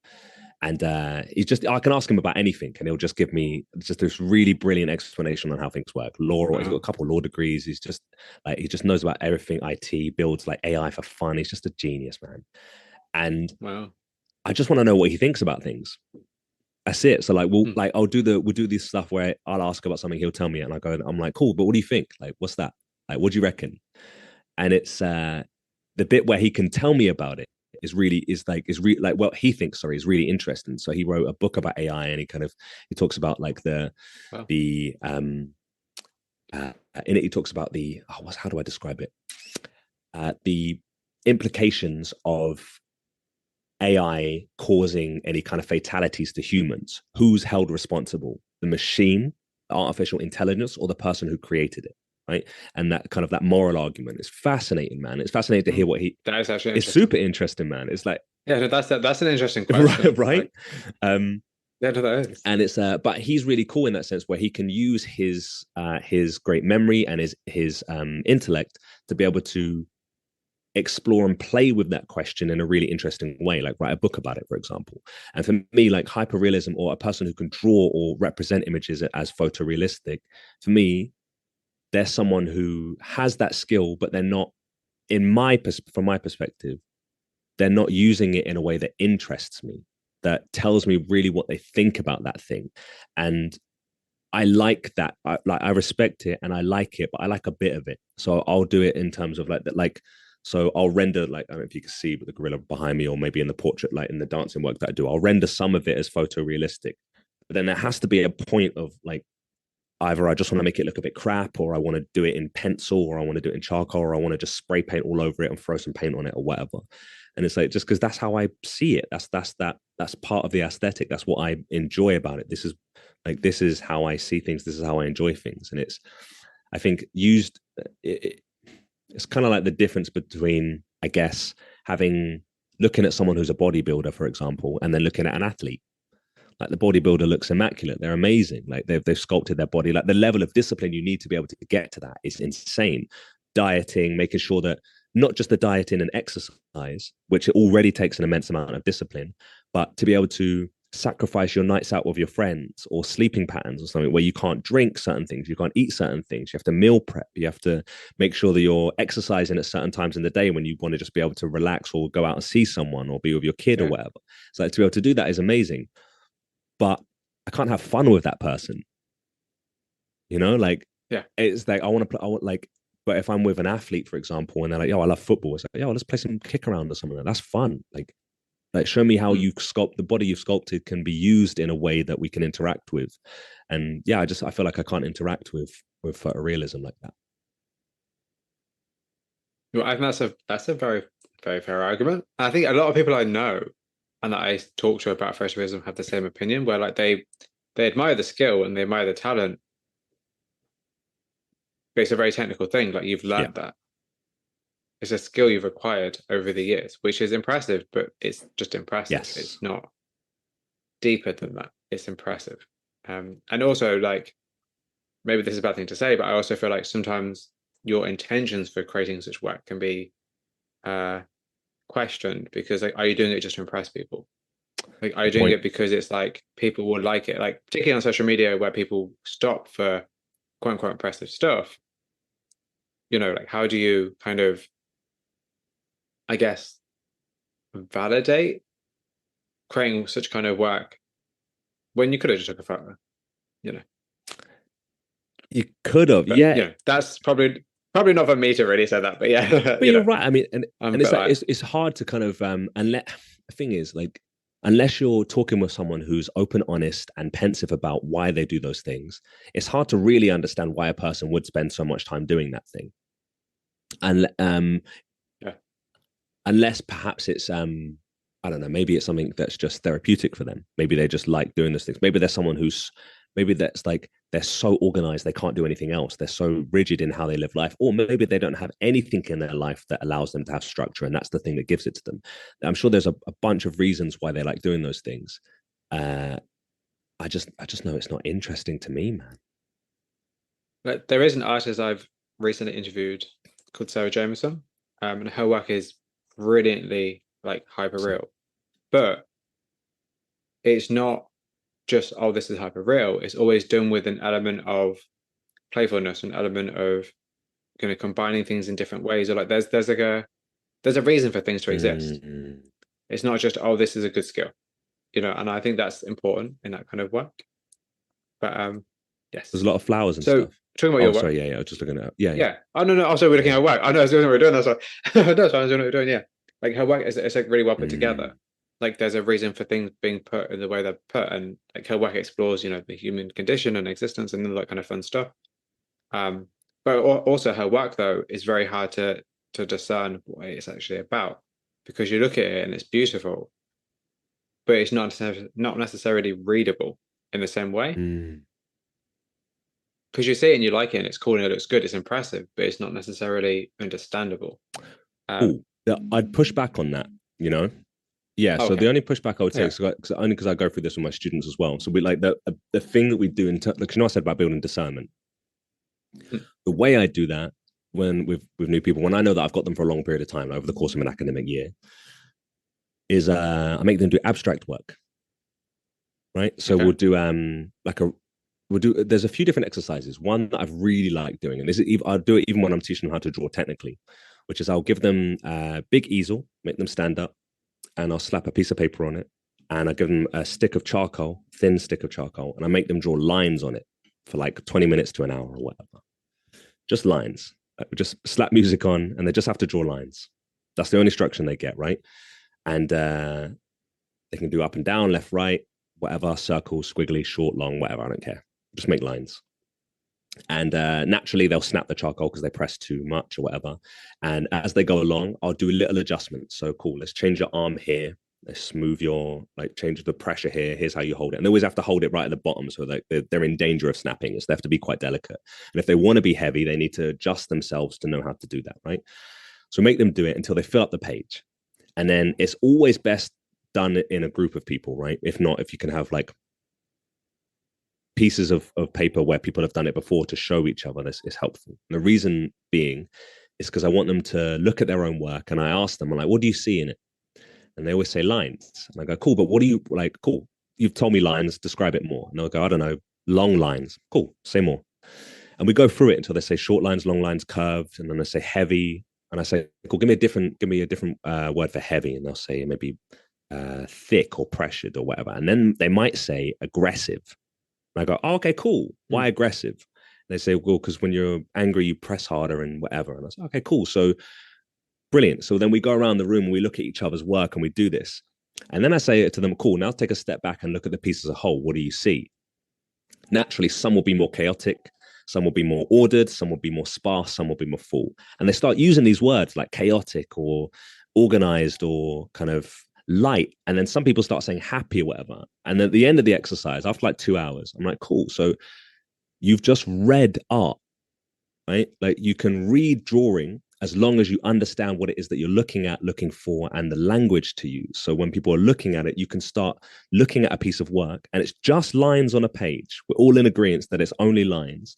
And I can ask him about anything and he'll just give me just this really brilliant explanation on how things work. Law, he's got a couple of law degrees. He's just like, he just knows about everything IT, builds like AI for fun. He's just a genius, man. And I just want to know what he thinks about things. That's it. So like, we'll do this stuff where I'll ask about something, he'll tell me, and I'm like, cool, but what do you think? Like, what's that? Like, what do you reckon? And it's the bit where he can tell me about it is what he thinks, is really interesting. So he wrote a book about AI, and he talks about like in it he talks about how do I describe it? The implications of AI causing any kind of fatalities to humans. Who's held responsible? The machine, the artificial intelligence, or the person who created it? Right. And that moral argument is fascinating, man. It's fascinating to hear what
that is actually
it's super interesting, man. It's like,
yeah, that's an interesting question.
right?
Yeah, that is.
And it's but he's really cool in that sense where he can use his great memory and his intellect to be able to explore and play with that question in a really interesting way, like write a book about it, for example. And for me, like hyperrealism, or a person who can draw or represent images as photorealistic, for me, they're someone who has that skill, but they're not, from my perspective, they're not using it in a way that interests me, that tells me really what they think about that thing. And I like that. I respect it and I like it, but I like a bit of it. So I'll do it in terms of so I'll render, like, I don't know if you can see with the gorilla behind me, or maybe in the portrait, like in the dancing work that I do, I'll render some of it as photorealistic. But then there has to be a point of like, either I just want to make it look a bit crap, or I want to do it in pencil, or I want to do it in charcoal, or I want to just spray paint all over it and throw some paint on it or whatever. And it's like, just because that's how I see it. That's part of the aesthetic. That's what I enjoy about it. This is how I see things. This is how I enjoy things. And I think it's kind of like the difference between, I guess, looking at someone who's a bodybuilder, for example, and then looking at an athlete. Like, the bodybuilder looks immaculate. They're amazing. Like, they've sculpted their body. Like, the level of discipline you need to be able to get to that is insane. Dieting, making sure that not just the dieting and exercise, which already takes an immense amount of discipline, but to be able to sacrifice your nights out with your friends, or sleeping patterns or something where you can't drink certain things, you can't eat certain things, you have to meal prep, you have to make sure that you're exercising at certain times in the day when you want to just be able to relax or go out and see someone or be with your kid or whatever. So to be able to do that is amazing. But I can't have fun with that person. You know, like, it's like, but if I'm with an athlete, for example, and they're like, yo, I love football, it's like, yo, let's play some kick around or something. That's fun. Like, show me how you sculpt the body you've sculpted can be used in a way that we can interact with. And I feel like I can't interact with photorealism like that.
Well, I think that's a very very fair argument. I think a lot of people I know and that I talk to about photorealism have the same opinion, where like they admire the skill and they admire the talent, but it's a very technical thing. Like you've learned that. It's a skill you've acquired over the years, which is impressive, but it's just impressive.
Yes.
It's not deeper than that. It's impressive. And also, like, maybe this is a bad thing to say, but I also feel like sometimes your intentions for creating such work can be questioned, because like, are you doing it just to impress people? Like, are you doing it because it's like people will like it? Like, particularly on social media where people stop for quote unquote impressive stuff, you know, like how do you kind of, I guess, validate creating such kind of work when you could have just took a photo, you know?
You could have,
But,
yeah.
You know, that's probably not for me to really say that, but yeah.
But you're right. I mean, and it's like,
like,
it's hard to kind of unless the thing is like, unless you're talking with someone who's open, honest, and pensive about why they do those things, it's hard to really understand why a person would spend so much time doing that thing. And
yeah.
Unless perhaps it's I don't know, maybe it's something that's just therapeutic for them. Maybe they just like doing those things. Maybe there's someone who's, maybe that's like they're so organized they can't do anything else. They're so rigid in how they live life, or maybe they don't have anything in their life that allows them to have structure, and that's the thing that gives it to them. I'm sure there's a bunch of reasons why they like doing those things. I just know it's not interesting to me, man.
But there is an artist I've recently interviewed called Sarah Jameson, and her work is brilliantly like hyper real, but it's not just, oh, this is hyper real. It's always done with an element of playfulness, an element of kind of combining things in different ways, or like there's a reason for things to exist.
Mm-hmm.
It's not just, oh, this is a good skill, you know. And I think that's important in that kind of work. But yes,
There's a lot of flowers and
so
stuff.
talking about your work.
Sorry, yeah, I was just looking at
Yeah. Oh no, also we're looking at work. I know, I was doing what we're doing. That's what I was doing what we're doing. Yeah, like her work is, it's like really well put together. Like there's a reason for things being put in the way they're put, and like her work explores, you know, the human condition and existence and all that kind of fun stuff. But also her work though is very hard to discern what it's actually about, because you look at it and it's beautiful, but it's not necessarily readable in the same way. Because you see it and you like it and it's cool and it looks good, it's impressive, but it's not necessarily understandable.
I'd push back on that, you know? Yeah, so the only pushback I would say is only because I go through this with my students as well. So we like the thing that we do in like, you know, I said about building discernment. The way I do that when with new people, when I know that I've got them for a long period of time over the course of an academic year, is I make them do abstract work. Right. So we'll do there's a few different exercises. One that I've really liked doing, and this is I'll do it even when I'm teaching them how to draw technically, which is I'll give them a big easel, make them stand up, and I'll slap a piece of paper on it, and I give them a stick of charcoal, thin stick of charcoal, and I make them draw lines on it for like 20 minutes to an hour or whatever. Just lines. Just slap music on, and they just have to draw lines. That's the only instruction they get, right? And they can do up and down, left, right, whatever, circle, squiggly, short, long, whatever. I don't care. Just make lines. And naturally, they'll snap the charcoal because they press too much or whatever. And as they go along, I'll do a little adjustment. So cool, let's change your arm here. Let's move your, like, change the pressure here. Here's how you hold it. And they always have to hold it right at the bottom. So they're in danger of snapping. So they have to be quite delicate. And if they want to be heavy, they need to adjust themselves to know how to do that, right? So make them do it until they fill up the page. And then it's always best done in a group of people, right? If not, if you can have like pieces of paper where people have done it before to show each other, this is helpful. And the reason being is because I want them to look at their own work, and I ask them, I'm like, what do you see in it? And they always say lines. And I go, cool, but what do you like? Cool, you've told me lines, describe it more. And they'll go, I don't know, long lines. Cool, say more. And we go through it until they say short lines, long lines, curved, and then they say heavy. And I say, cool, give me a different word for heavy. And they'll say maybe thick or pressured or whatever. And then they might say aggressive. And I go, oh, okay, cool. Why aggressive? And they say, well, because when you're angry, you press harder and whatever. And I say, okay, cool. So brilliant. So then we go around the room and we look at each other's work and we do this. And then I say to them, cool, now take a step back and look at the piece as a whole. What do you see? Naturally, some will be more chaotic, some will be more ordered, some will be more sparse, some will be more full. And they start using these words like chaotic or organized or kind of light. And then some people start saying happy or whatever. And at the end of the exercise, after like 2 hours, I'm like, cool. So you've just read art, right? Like you can read drawing as long as you understand what it is that you're looking at, looking for, and the language to use. So when people are looking at it, you can start looking at a piece of work and it's just lines on a page. We're all in agreement that it's only lines,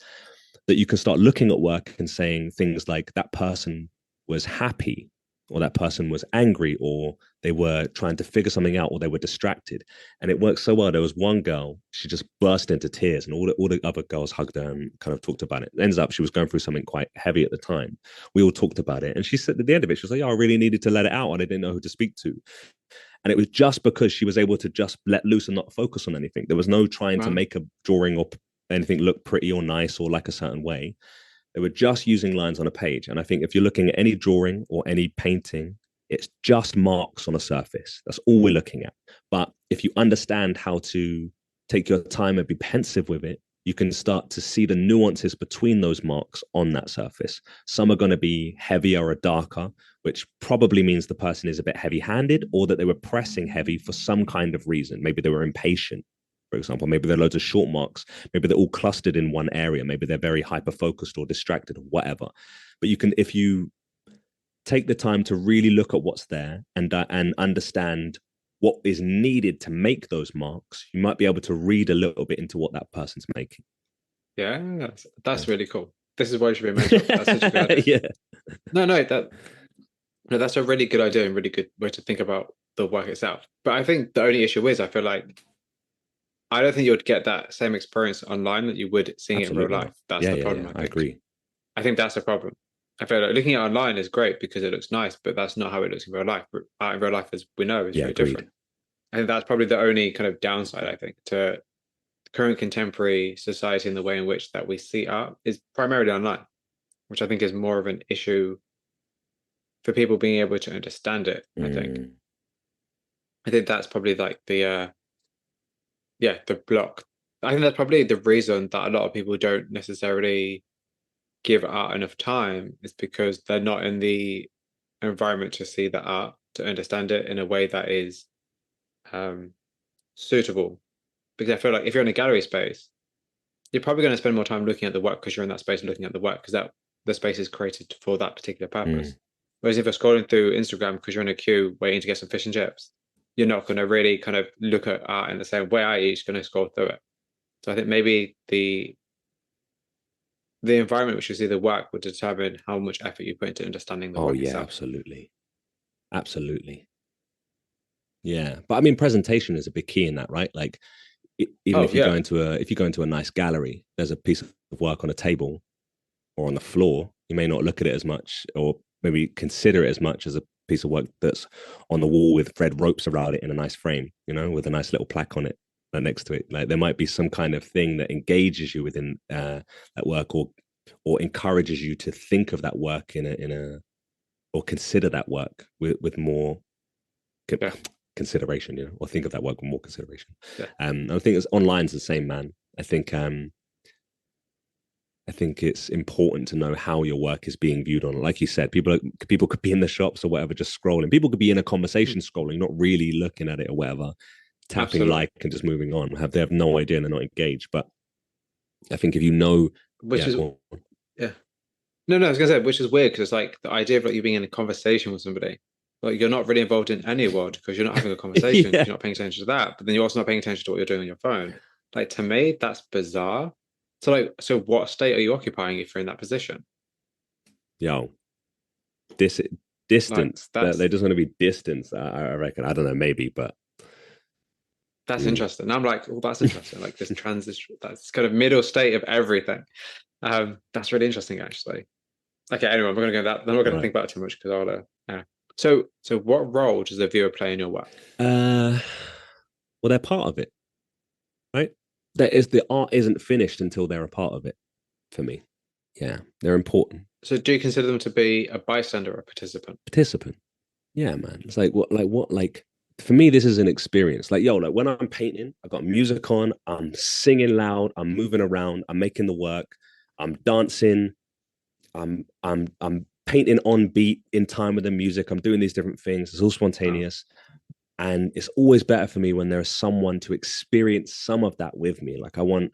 that you can start looking at work and saying things like that person was happy, or that person was angry, or they were trying to figure something out, or they were distracted. And it worked so well. There was one girl, she just burst into tears, and all the other girls hugged her and kind of talked about it. It ends up she was going through something quite heavy at the time. We all talked about it. And she said at the end of it, she was like, oh, I really needed to let it out and I didn't know who to speak to. And it was just because she was able to just let loose and not focus on anything. There was no trying to make a drawing or anything look pretty or nice or like a certain way. They were just using lines on a page. And I think if you're looking at any drawing or any painting, it's just marks on a surface. That's all we're looking at. But if you understand how to take your time and be pensive with it, you can start to see the nuances between those marks on that surface. Some are going to be heavier or darker, which probably means the person is a bit heavy-handed, or that they were pressing heavy for some kind of reason. Maybe they were impatient, for example. Maybe there are loads of short marks. Maybe they're all clustered in one area. Maybe they're very hyper-focused or distracted or whatever. But you can, if you take the time to really look at what's there and understand what is needed to make those marks, you might be able to read a little bit into what that person's making.
Yeah, that's really cool. This is why you should be a mentor. That's such a good idea. Yeah. No, that's a really good idea and really good way to think about the work itself. But I think the only issue is I feel like I don't think you would get that same experience online that you would seeing it in real life. That's the problem.
I agree.
I think that's the problem. I feel like looking at online is great because it looks nice, but that's not how it looks in real life. In real life, as we know, is very different. I think that's probably the only kind of downside, I think, to current contemporary society and the way in which that we see art is primarily online, which I think is more of an issue for people being able to understand it. I think that's probably like the block. I think that's probably the reason that a lot of people don't necessarily give art enough time, is because they're not in the environment to see the art, to understand it in a way that is suitable. Because I feel like if you're in a gallery space, you're probably going to spend more time looking at the work because you're in that space and looking at the work because the space is created for that particular purpose. Whereas if you're scrolling through Instagram because you're in a queue waiting to get some fish and chips, you're not going to really kind of look at art in the same way. You're just going to scroll through it. So I think maybe the environment which you see the work would determine how much effort you put into understanding the work itself.
Absolutely. Yeah, but I mean, presentation is a big key in that, right? Like, even if you go into a nice gallery, there's a piece of work on a table or on the floor. You may not look at it as much, or maybe consider it as much as a piece of work that's on the wall with red ropes around it in a nice frame, with a nice little plaque on it next to it. Like there might be some kind of thing that engages you within that work, or encourages you to think of that work or consider that work with more consideration, or think of that work with more consideration. I think it's online's the same, man. I think it's important to know how your work is being viewed on. Like you said, people could be in the shops or whatever, just scrolling. People could be in a conversation scrolling, not really looking at it or whatever, tapping like and just moving on. They have no idea and they're not engaged. But I think if you know,
No, I was gonna say, which is weird because it's like the idea of like you being in a conversation with somebody, like you're not really involved in any world because you're not having a conversation, because you're not paying attention to that, but then you're also not paying attention to what you're doing on your phone. Like to me, that's bizarre. So what state are you occupying if you're in that position?
Distance. Like, they just want to be distance. I reckon. I don't know, maybe, but
that's interesting. I'm like, well, that's interesting. Like this transition, that's kind of middle state of everything. That's really interesting, actually. Okay, anyway, we're gonna go that. I'm not gonna think about it too much because I'll. So what role does the viewer play in your work?
Well, they're part of it, right? The art isn't finished until they're a part of it. For me, yeah, they're important.
So, do you consider them to be a bystander or a participant?
Participant. Yeah, man. It's like what. For me, this is an experience. Like when I'm painting, I got music on, I'm singing loud, I'm moving around, I'm making the work, I'm dancing, I'm painting on beat in time with the music. I'm doing these different things. It's all spontaneous. And it's always better for me when there's someone to experience some of that with me. Like I want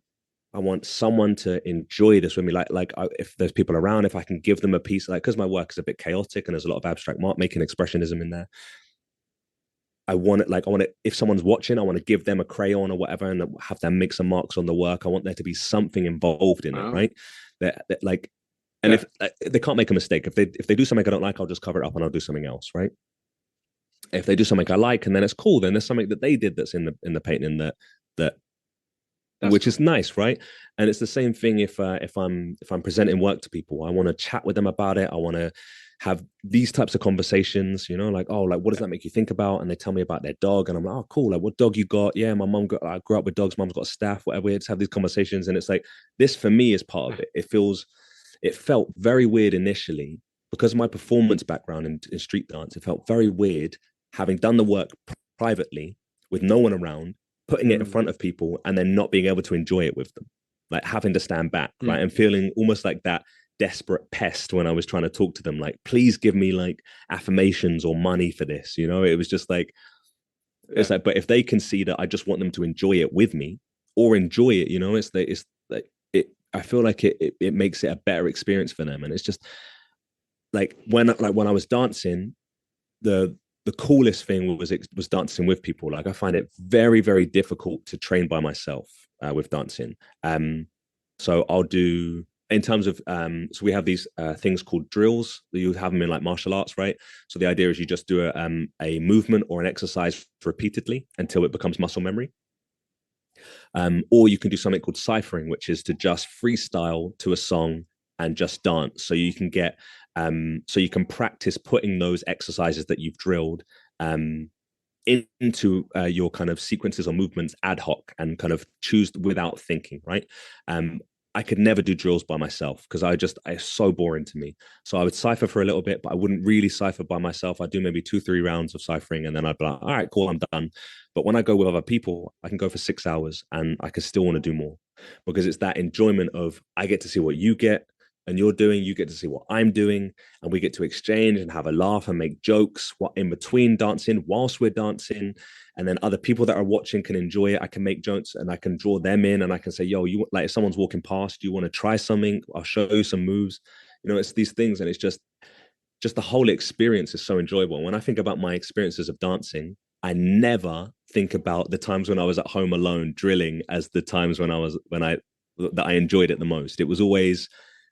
someone to enjoy this with me. If there's people around, if I can give them a piece, like, because my work is a bit chaotic and there's a lot of abstract mark making, expressionism in there. I want it, if someone's watching, I want to give them a crayon or whatever and have them make some marks on the work. I want there to be something involved in it, right? That like, and if they can't make a mistake, if they do something I don't like, I'll just cover it up and I'll do something else, right? If they do something I like and then it's cool, then there's something that they did that's in the painting that which cool. Is nice, right? And it's the same thing if I'm presenting work to people. I want to chat with them about it. I want to have these types of conversations, like, oh, like, what does that make you think about? And they tell me about their dog, and I'm like, oh, cool. Like, what dog you got? Yeah, my mom I grew up with dogs. Mom's got a staff, whatever. We just have these conversations, and it's like, this for me is part of it. It felt very weird initially because of my performance background in street dance. It felt very weird having done the work privately with no one around, putting it in front of people, and then not being able to enjoy it with them, like having to stand back, right? And feeling almost like that desperate pest when I was trying to talk to them, like, please give me like affirmations or money for this. It was just like, it's like, but if they can see that I just want them to enjoy it with me or enjoy it, it's like I feel like it makes it a better experience for them. And it's just like when I was dancing, the coolest thing was dancing with people. Like, I find it very, very difficult to train by myself with dancing. So I'll do, in terms of, so we have these things called drills. You have them in like martial arts, right? So the idea is you just do a movement or an exercise repeatedly until it becomes muscle memory. Or you can do something called ciphering, which is to just freestyle to a song and just dance. So you can get, so you can practice putting those exercises that you've drilled into your kind of sequences or movements ad hoc and kind of choose without thinking, right? I could never do drills by myself because it's so boring to me. So I would cipher for a little bit, but I wouldn't really cipher by myself. I'd do maybe 2-3 rounds of ciphering and then I'd be like, all right, cool, I'm done. But when I go with other people, I can go for 6 hours and I can still want to do more because it's that enjoyment of, I get to see what you get and you're doing, you get to see what I'm doing, and we get to exchange and have a laugh and make jokes in between dancing, whilst we're dancing. And then other people that are watching can enjoy it. I can make jokes and I can draw them in and I can say, yo, like, if someone's walking past, you want to try something? I'll show you some moves. It's these things. And it's just the whole experience is so enjoyable. And when I think about my experiences of dancing, I never think about the times when I was at home alone drilling as the times that I enjoyed it the most. It was always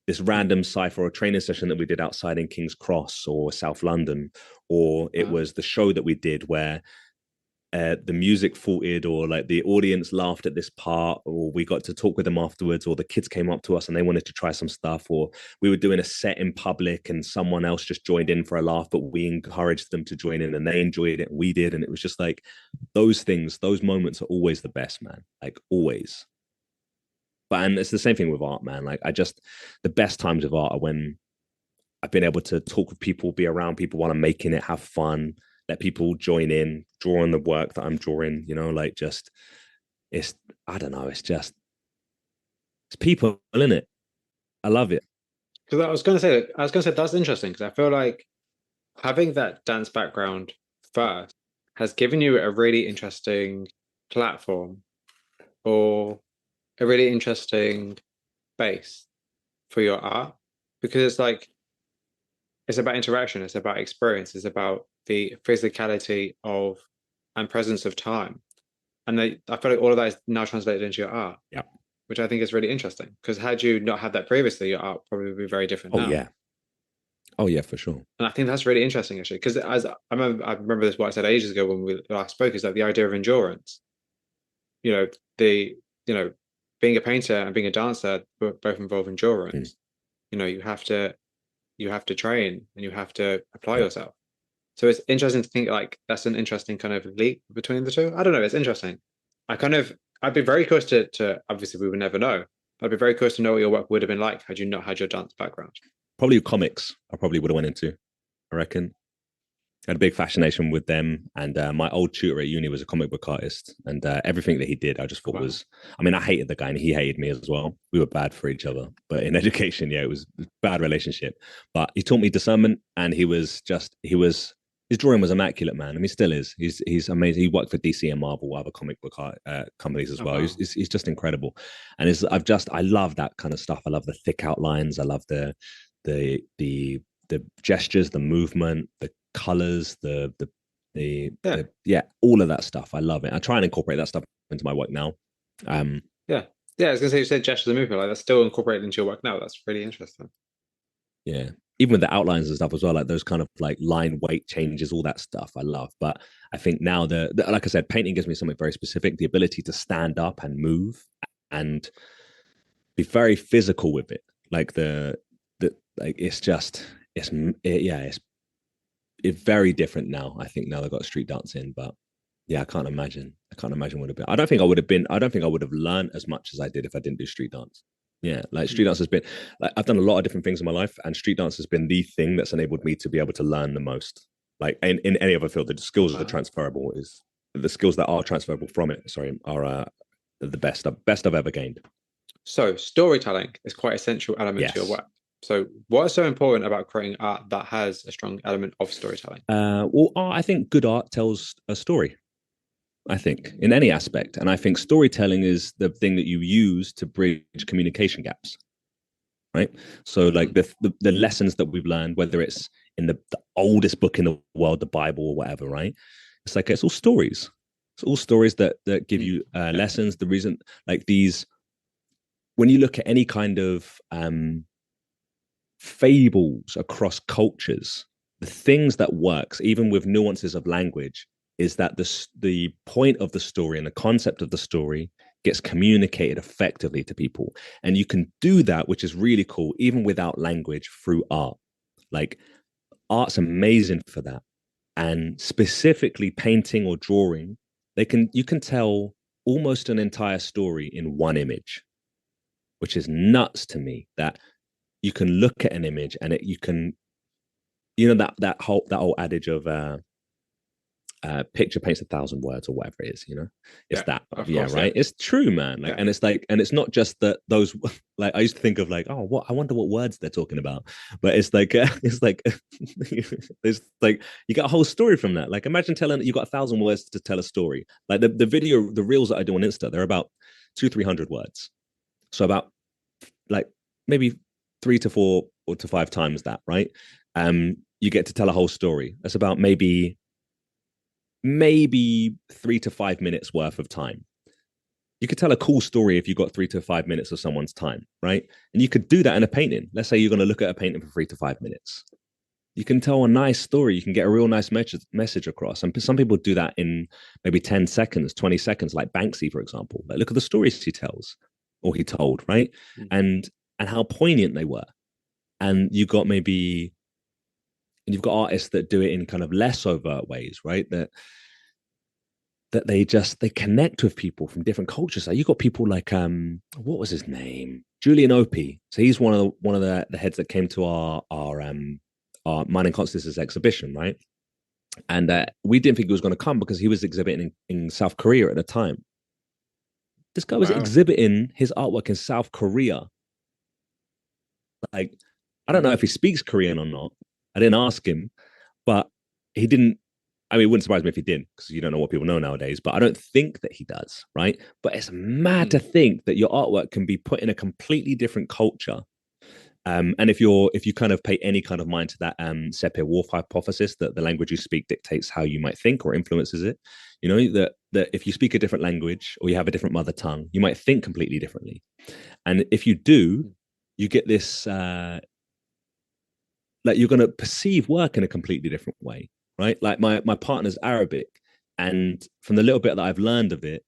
this random cipher or training session that we did outside in King's Cross or South London, or it was the show that we did where the music faulted, or like the audience laughed at this part, or we got to talk with them afterwards, or the kids came up to us and they wanted to try some stuff, or we were doing a set in public and someone else just joined in for a laugh, but we encouraged them to join in and they enjoyed it and we did. And it was just like those things, those moments are always the best, man, like always. And it's the same thing with art, man. Like, the best times of art are when I've been able to talk with people, be around people while I'm making it, have fun, let people join in, draw on the work that I'm drawing, like, just, I don't know, it's people, isn't it? I love it.
Because I was going to say that's interesting, because I feel like having that dance background first has given you a really interesting platform or a really interesting base for your art, because it's like, it's about interaction, it's about experience, it's about the physicality of and presence of time. And I feel like all of that is now translated into your art.
Yeah.
Which I think is really interesting, because had you not had that previously, your art probably would be very different now.
Yeah. Oh yeah, for sure.
And I think that's really interesting, actually, because as I remember this, what I said ages ago when we last spoke, is like the idea of endurance. Being a painter and being a dancer both involve endurance. You have to train and you have to apply yourself. So it's interesting to think like that's an interesting kind of leap between the two. I don't know. It's interesting. I'd be very curious to obviously we would never know. I'd be very curious to know what your work would have been like had you not had your dance background.
Probably comics. I probably would have went into, I reckon. had a big fascination with them. And my old tutor at uni was a comic book artist, and everything that he did, I just thought was. I mean, I hated the guy, and he hated me as well. We were bad for each other, but in education, yeah, it was a bad relationship. But he taught me discernment, and his drawing was immaculate, man. I mean, still is. He's amazing. He worked for DC and Marvel, other comic book companies as well. He's just incredible, and I love that kind of stuff. I love the thick outlines. I love the gestures, the movement, the colors, all of that stuff. I love it. I try and incorporate that stuff into my work now.
I was gonna say, you said gestures and movement, like that's still incorporated into your work now. That's really interesting.
Yeah, even with the outlines and stuff as well, like those kind of like line weight changes, all that stuff I love. But I think now like I said, painting gives me something very specific, the ability to stand up and move and be very physical with it. Like it's very different now. I think now they've got street dance in, but yeah, I can't imagine what it been. I don't think I would have learned as much as I did if I didn't do street dance. Yeah, like street dance has been, like I've done a lot of different things in my life, and street dance has been the thing that's enabled me to be able to learn the most. Like in any other field, the skills that are transferable the skills that are transferable from it. Sorry, are the best I've ever gained.
So storytelling is quite an essential element to your work. So what is so important about creating art that has a strong element of storytelling?
Well, I think good art tells a story. I think in any aspect. And I think storytelling is the thing that you use to bridge communication gaps. Right. So like the lessons that we've learned, whether it's in the oldest book in the world, the Bible or whatever, right? It's all stories. It's all stories that give you lessons. The reason, like these, when you look at any kind of fables across cultures, the things that works, even with nuances of language, is that the point of the story and the concept of the story gets communicated effectively to people. And you can do that, which is really cool, even without language, through art. Like art's amazing for that. And specifically painting or drawing, you can tell almost an entire story in one image, which is nuts to me, that you can look at an image and you can, that whole adage of picture paints 1,000 words or whatever it is, it's right. It's true, man. Like, and it's not just that those, like I used to think of like, oh, I wonder what words they're talking about, but it's like it's like you get a whole story from that. Like imagine telling you got 1,000 words to tell a story. Like the reels that I do on Insta, they're about 200-300 words, so about like maybe 3 to 4 or to 5 times that, right? You get to tell a whole story. That's about maybe 3 to 5 minutes worth of time. You could tell a cool story if you got 3 to 5 minutes of someone's time, right? And you could do that in a painting. Let's say you're going to look at a painting for 3 to 5 minutes. You can tell a nice story. You can get a real nice message across. And some people do that in maybe 10 seconds, 20 seconds, like Banksy, for example. Like look at the stories he tells or he told, right? And how poignant they were. And you've got artists that do it in kind of less overt ways, right? That they connect with people from different cultures. Like you got people like what was his name? Julian Opie. So he's one of the heads that came to our Mind and Consciousness exhibition, right? And we didn't think he was going to come because he was exhibiting in South Korea at the time. This guy was exhibiting his artwork in South Korea. Like, I don't know if he speaks Korean or not. I didn't ask him, but he didn't. I mean, it wouldn't surprise me if he didn't, because you don't know what people know nowadays, but I don't think that he does, right? But it's mad to think that your artwork can be put in a completely different culture. And if you kind of pay any kind of mind to that Sapir-Whorf hypothesis, that the language you speak dictates how you might think or influences it, that if you speak a different language or you have a different mother tongue, you might think completely differently. And if you do, you get this, like you're going to perceive work in a completely different way, right? Like my partner's Arabic, and from the little bit that I've learned of it,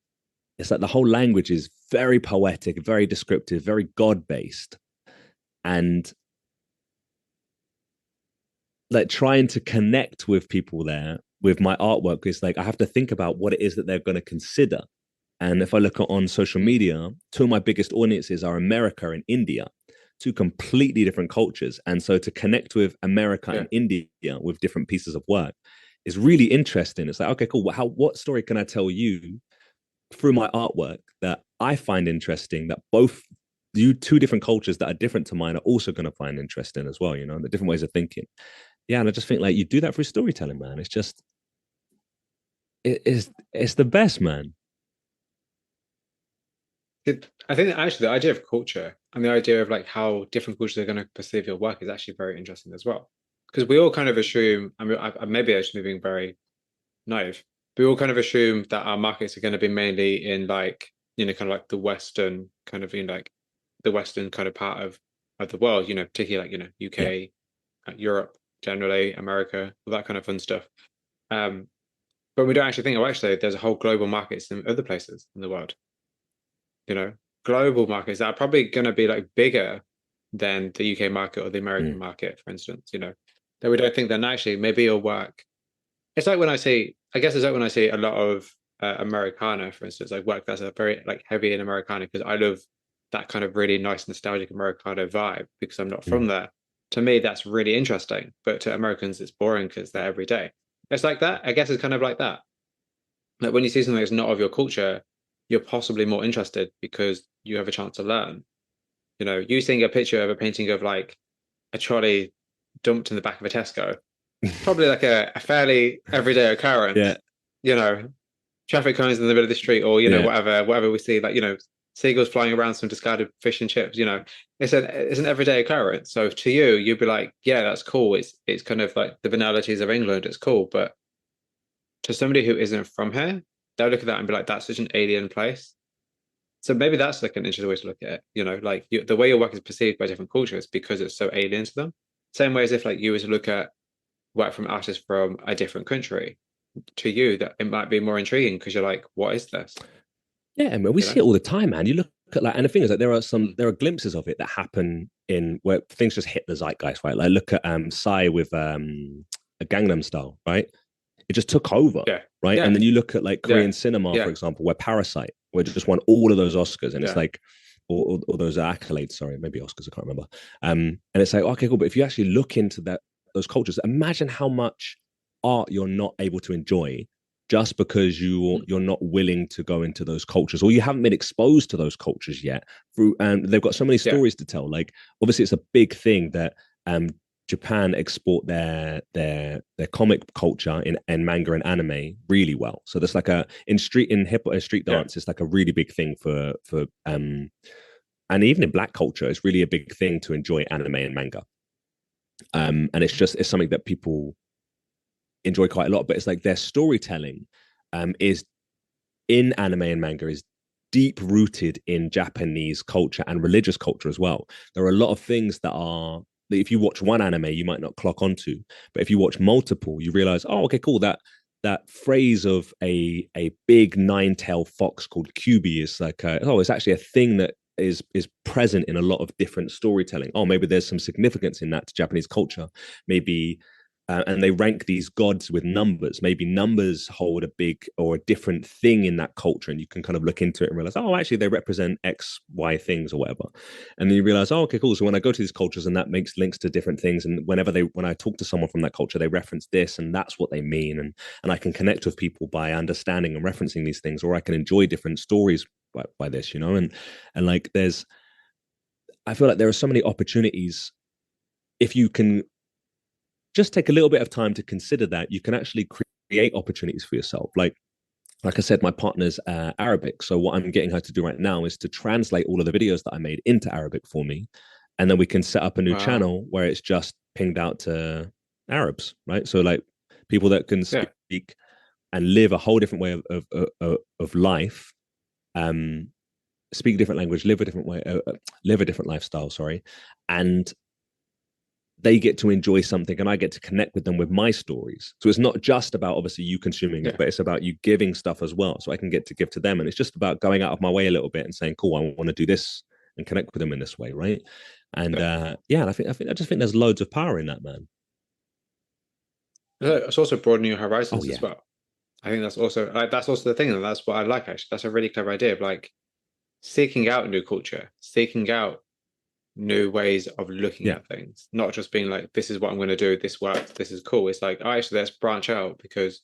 it's like the whole language is very poetic, very descriptive, very God-based. And like trying to connect with people there with my artwork is like I have to think about what it is that they're going to consider. And if I look on social media, 2 of my biggest audiences are America and India, 2 completely different cultures. And so to connect with America and India with different pieces of work is really interesting. It's like, okay, cool. What story can I tell you through my artwork that I find interesting, that both you two different cultures that are different to mine are also going to find interesting as well, you know, the different ways of thinking. Yeah, and I just think like you do that through storytelling, man. It's just it's the best, man.
I think that actually the idea of culture and the idea of like how different cultures are going to perceive your work is actually very interesting as well. Because we all kind of assume, I mean, maybe I should be being very naive, but we all kind of assume that our markets are going to be mainly in like, kind of like the Western kind of, like the Western kind of part of the world, particularly like,
Yeah.
UK, Europe, generally, America, all that kind of fun stuff. But we don't actually think, oh, actually, there's a whole global markets in other places in the world. Global markets that are probably going to be like bigger than the UK market or the American market, for instance, that we don't think then actually maybe it'll work. It's like when I guess it's like when I see a lot of Americana, for instance, like work that's a very like heavy in Americana, because I love that kind of really nice nostalgic Americana vibe because I'm not from there. To me, that's really interesting, but to Americans, it's boring because they're every day. It's like that. I guess it's kind of like that. Like when you see something that's not of your culture, you're possibly more interested because you have a chance to learn. You seeing a picture of a painting of like a trolley dumped in the back of a Tesco, probably like a fairly everyday occurrence.
Yeah.
Traffic cones in the middle of the street, or
Yeah.
whatever we see, like seagulls flying around some discarded fish and chips. It's an everyday occurrence. So to you, you'd be like, yeah, that's cool. It's kind of like the banalities of England. It's cool, but to somebody who isn't from here, they'll look at that and be like, that's such an alien place. So maybe that's like an interesting way to look at it. Like the way your work is perceived by different cultures because it's so alien to them. Same way as if like you were to look at work from artists from a different country, to you that it might be more intriguing because you're like, what is this?
Yeah, I mean, we see it all the time, man. You look at like, and the thing is that there are glimpses of it that happen in where things just hit the zeitgeist, right? Like look at Psy with a Gangnam Style, right? It just took over, right? And then you look at like Korean cinema, for example, where Parasite, where it just won all of those Oscars, and it's like, or those accolades, sorry, maybe Oscars, I can't remember. And it's like, okay, cool. But if you actually look into those cultures, imagine how much art you're not able to enjoy just because you're not willing to go into those cultures, or you haven't been exposed to those cultures yet. And they've got so many stories to tell. Like obviously, it's a big thing that Japan export their comic culture in manga and anime really well. So there's like in street dance, it's like a really big thing for and even in Black culture, it's really a big thing to enjoy anime and manga. And it's something that people enjoy quite a lot. But it's like their storytelling is in anime and manga is deep rooted in Japanese culture and religious culture as well. There are a lot of things that if you watch one anime, you might not clock onto, but if you watch multiple, you realize, oh, okay, cool. That phrase of a big nine-tailed fox called Kyubi is like, it's actually a thing that is present in a lot of different storytelling. Oh, maybe there's some significance in that to Japanese culture. Maybe and they rank these gods with numbers. Maybe numbers hold a big or a different thing in that culture, and you can kind of look into it and realize, oh, actually, they represent X, Y things or whatever. And then you realize, oh, okay, cool. So when I go to these cultures, and that makes links to different things, and when I talk to someone from that culture, they reference this, and that's what they mean, and I can connect with people by understanding and referencing these things, or I can enjoy different stories by this, and like I feel like there are so many opportunities if you can just take a little bit of time to consider that, you can actually create opportunities for yourself. Like I said, my partner's Arabic. So what I'm getting her to do right now is to translate all of the videos that I made into Arabic for me. And then we can set up a new channel where it's just pinged out to Arabs, right? So like people that can speak and live a whole different way of life, speak a different language, live a different way, live a different lifestyle, sorry. And they get to enjoy something and I get to connect with them with my stories. So it's not just about obviously you consuming it, but it's about you giving stuff as well. So I can get to give to them. And it's just about going out of my way a little bit and saying, cool, I want to do this and connect with them in this way. Right. And I just think there's loads of power in that, man.
It's also broadening your horizons as well. I think that's also the thing. And that's what I like, actually. That's a really clever idea of like seeking out new culture, seeking out new ways of looking
Yeah.
at things, not just being like, this is what I'm going to do, this works, this is cool. It's like, oh, actually, let's branch out because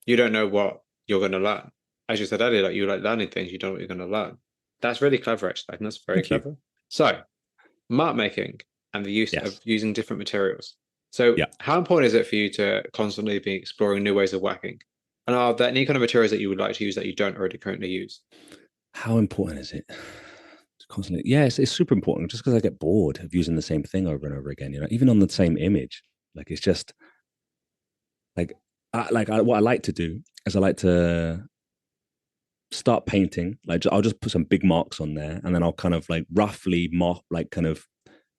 you don't know what you're going to learn. As you said earlier, like you like learning things, you don't know what you're going to learn. That's really clever, actually. Like, that's very
Thank you.
clever. So, mark making and the use of
Yes.
using different materials. So,
Yeah.
how important is it for you to constantly be exploring new ways of working? And are there any kind of materials that you would like to use that you don't already currently use?
How important is it? Constantly. Yeah, it's super important just because I get bored of using the same thing over and over again, even on the same image. Like it's just like what I like to do is I like to start painting. Like I'll just put some big marks on there, and then I'll kind of like roughly mark, like kind of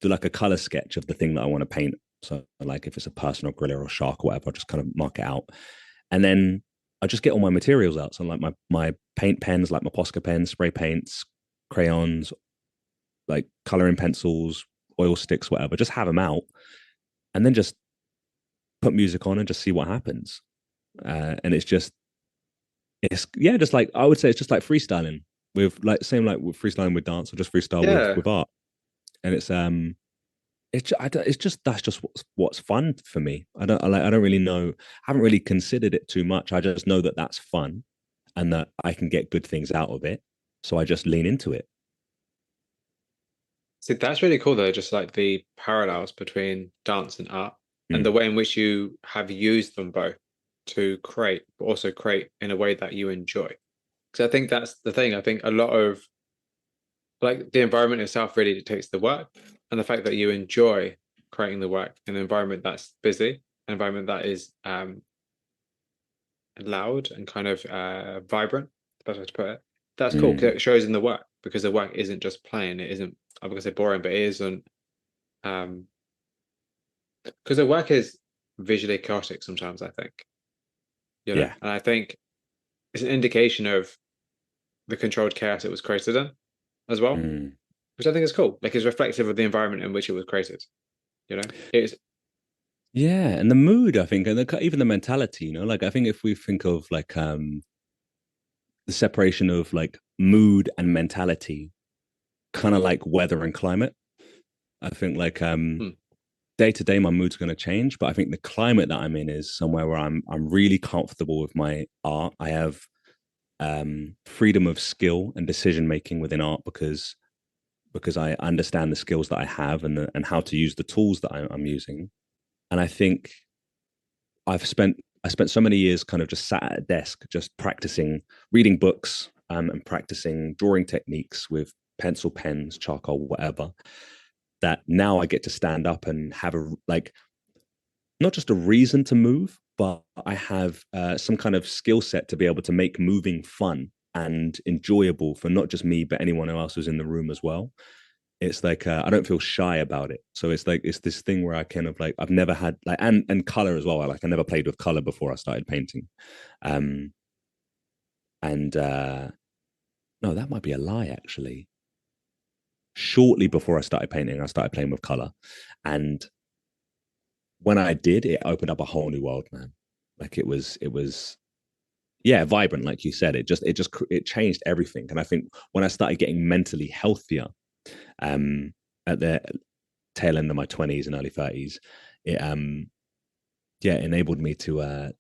do like a color sketch of the thing that I want to paint. So like if it's a person or gorilla or shark or whatever, I'll just kind of mark it out, and then I just get all my materials out. So like my paint pens, like my Posca pens, spray paints, crayons, like coloring pencils, oil sticks, whatever. Just have them out, and then just put music on and just see what happens. And it's yeah, just like I would say, it's just like freestyling with like same like with freestyling with dance or just freestyle
Yeah.
with art. And it's just that's just what's fun for me. I don't really know. I haven't really considered it too much. I just know that that's fun and that I can get good things out of it. So I just lean into it.
See, that's really cool though, just like the parallels between dance and art and the
Mm.
way in which you have used them both to create, but also create in a way that you enjoy. Because I think that's the thing. I think a lot of like the environment itself really dictates the work, and the fact that you enjoy creating the work in an environment that's busy, an environment that is loud and kind of vibrant, the best way to put it. That's cool because
Mm.
it shows in the work because the work isn't just plain. It isn't, I'm gonna say boring, but it isn't um because the work is visually chaotic sometimes, I think,
Yeah.
and I think it's an indication of the controlled chaos it was created in as well,
Mm.
which I think is cool. Like it's reflective of the environment in which it was created. It's
Yeah, and the mood, I think, and even the mentality, like I think if we think of like the separation of like mood and mentality, kind of like weather and climate. I think like
hmm,
day to day my mood's going to change, but I think the climate that I'm in is somewhere where I'm really comfortable with my art. I have freedom of skill and decision making within art because I understand the skills that I have and how to use the tools that I'm using. And I think I spent so many years kind of just sat at a desk, just practicing reading books and practicing drawing techniques with pencil, pens, charcoal, whatever. That now I get to stand up and have a like not just a reason to move, but I have some kind of skill set to be able to make moving fun and enjoyable for not just me but anyone else who's in the room as well. It's like I don't feel shy about it. So it's like it's this thing where I kind of like I've never had like and color as well. Like I never played with color before I started painting. Um and no, that might be a lie actually. Shortly before I started painting, I started playing with color. And when I did, it opened up a whole new world, man. Like it was yeah, vibrant, like you said. It changed everything. And I think when I started getting mentally healthier, um, at the tail end of my 20s and early 30s, it yeah, it enabled me to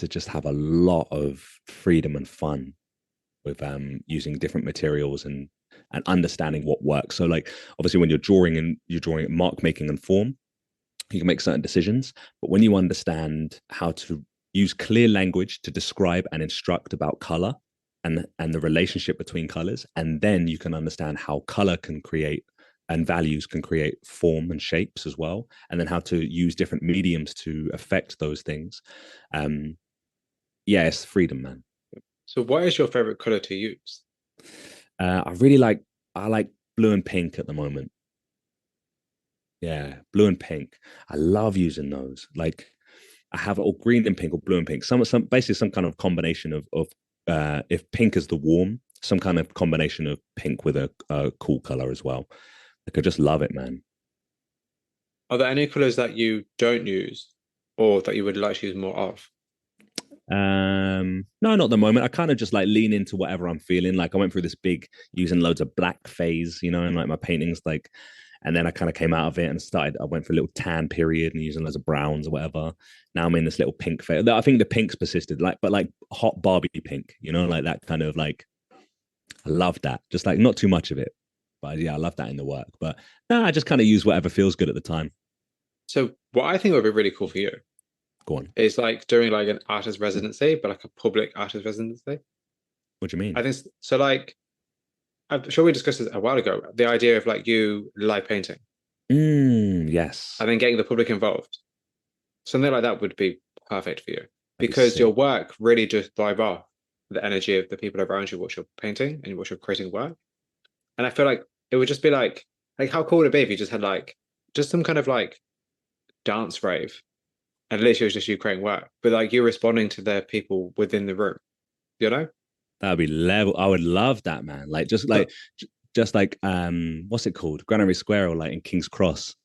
just have a lot of freedom and fun with using different materials and understanding what works. So like obviously when you're drawing mark making and form, you can make certain decisions, but when you understand how to use clear language to describe and instruct about color and the relationship between colors, and then you can understand how color can create and values can create form and shapes as well, and then how to use different mediums to affect those things. um yeah, it's freedom, man.
so what is your favorite color to use?
I really like I like blue and pink at the moment. Yeah, blue and pink. I love using those. Like I have all green and pink or blue and pink. Some basically some kind of combination of if pink is the warm, some kind of combination of pink with a cool color as well. Like I just love it, man.
Are there any colors that you don't use or that you would like to use more of?
No, not at the moment. I kind of just like lean into whatever I'm feeling. Like I went through this big using loads of black phase, and like my paintings, like And then I kind of came out of it and I went for a little tan period and using loads of browns or whatever. Now I'm in this little pink phase. I think the pinks persisted, but like hot Barbie pink, like that kind of like, I love that. Just like not too much of it. But yeah, I love that in the work. But no, I just kind of use whatever feels good at the time.
So what I think would be really cool for you
Go on.
is like doing like an artist residency, but like a public artist residency.
What do you mean?
I think so. Like, I'm sure we discussed this a while ago. The idea of like you live painting,
Yes.
and then getting the public involved. Something like that would be perfect for you
That'd be
because your
sick.
work really just thrive off the energy of the people around you, what you're painting and what you're creating work. And I feel like it would just be like how cool would it be if you just had like just some kind of like dance rave, and literally it was just you creating work, but like you responding to the people within the room, you know?
That would be level. I would love that, man. Like just like what's it called? Granary Square or like in King's Cross.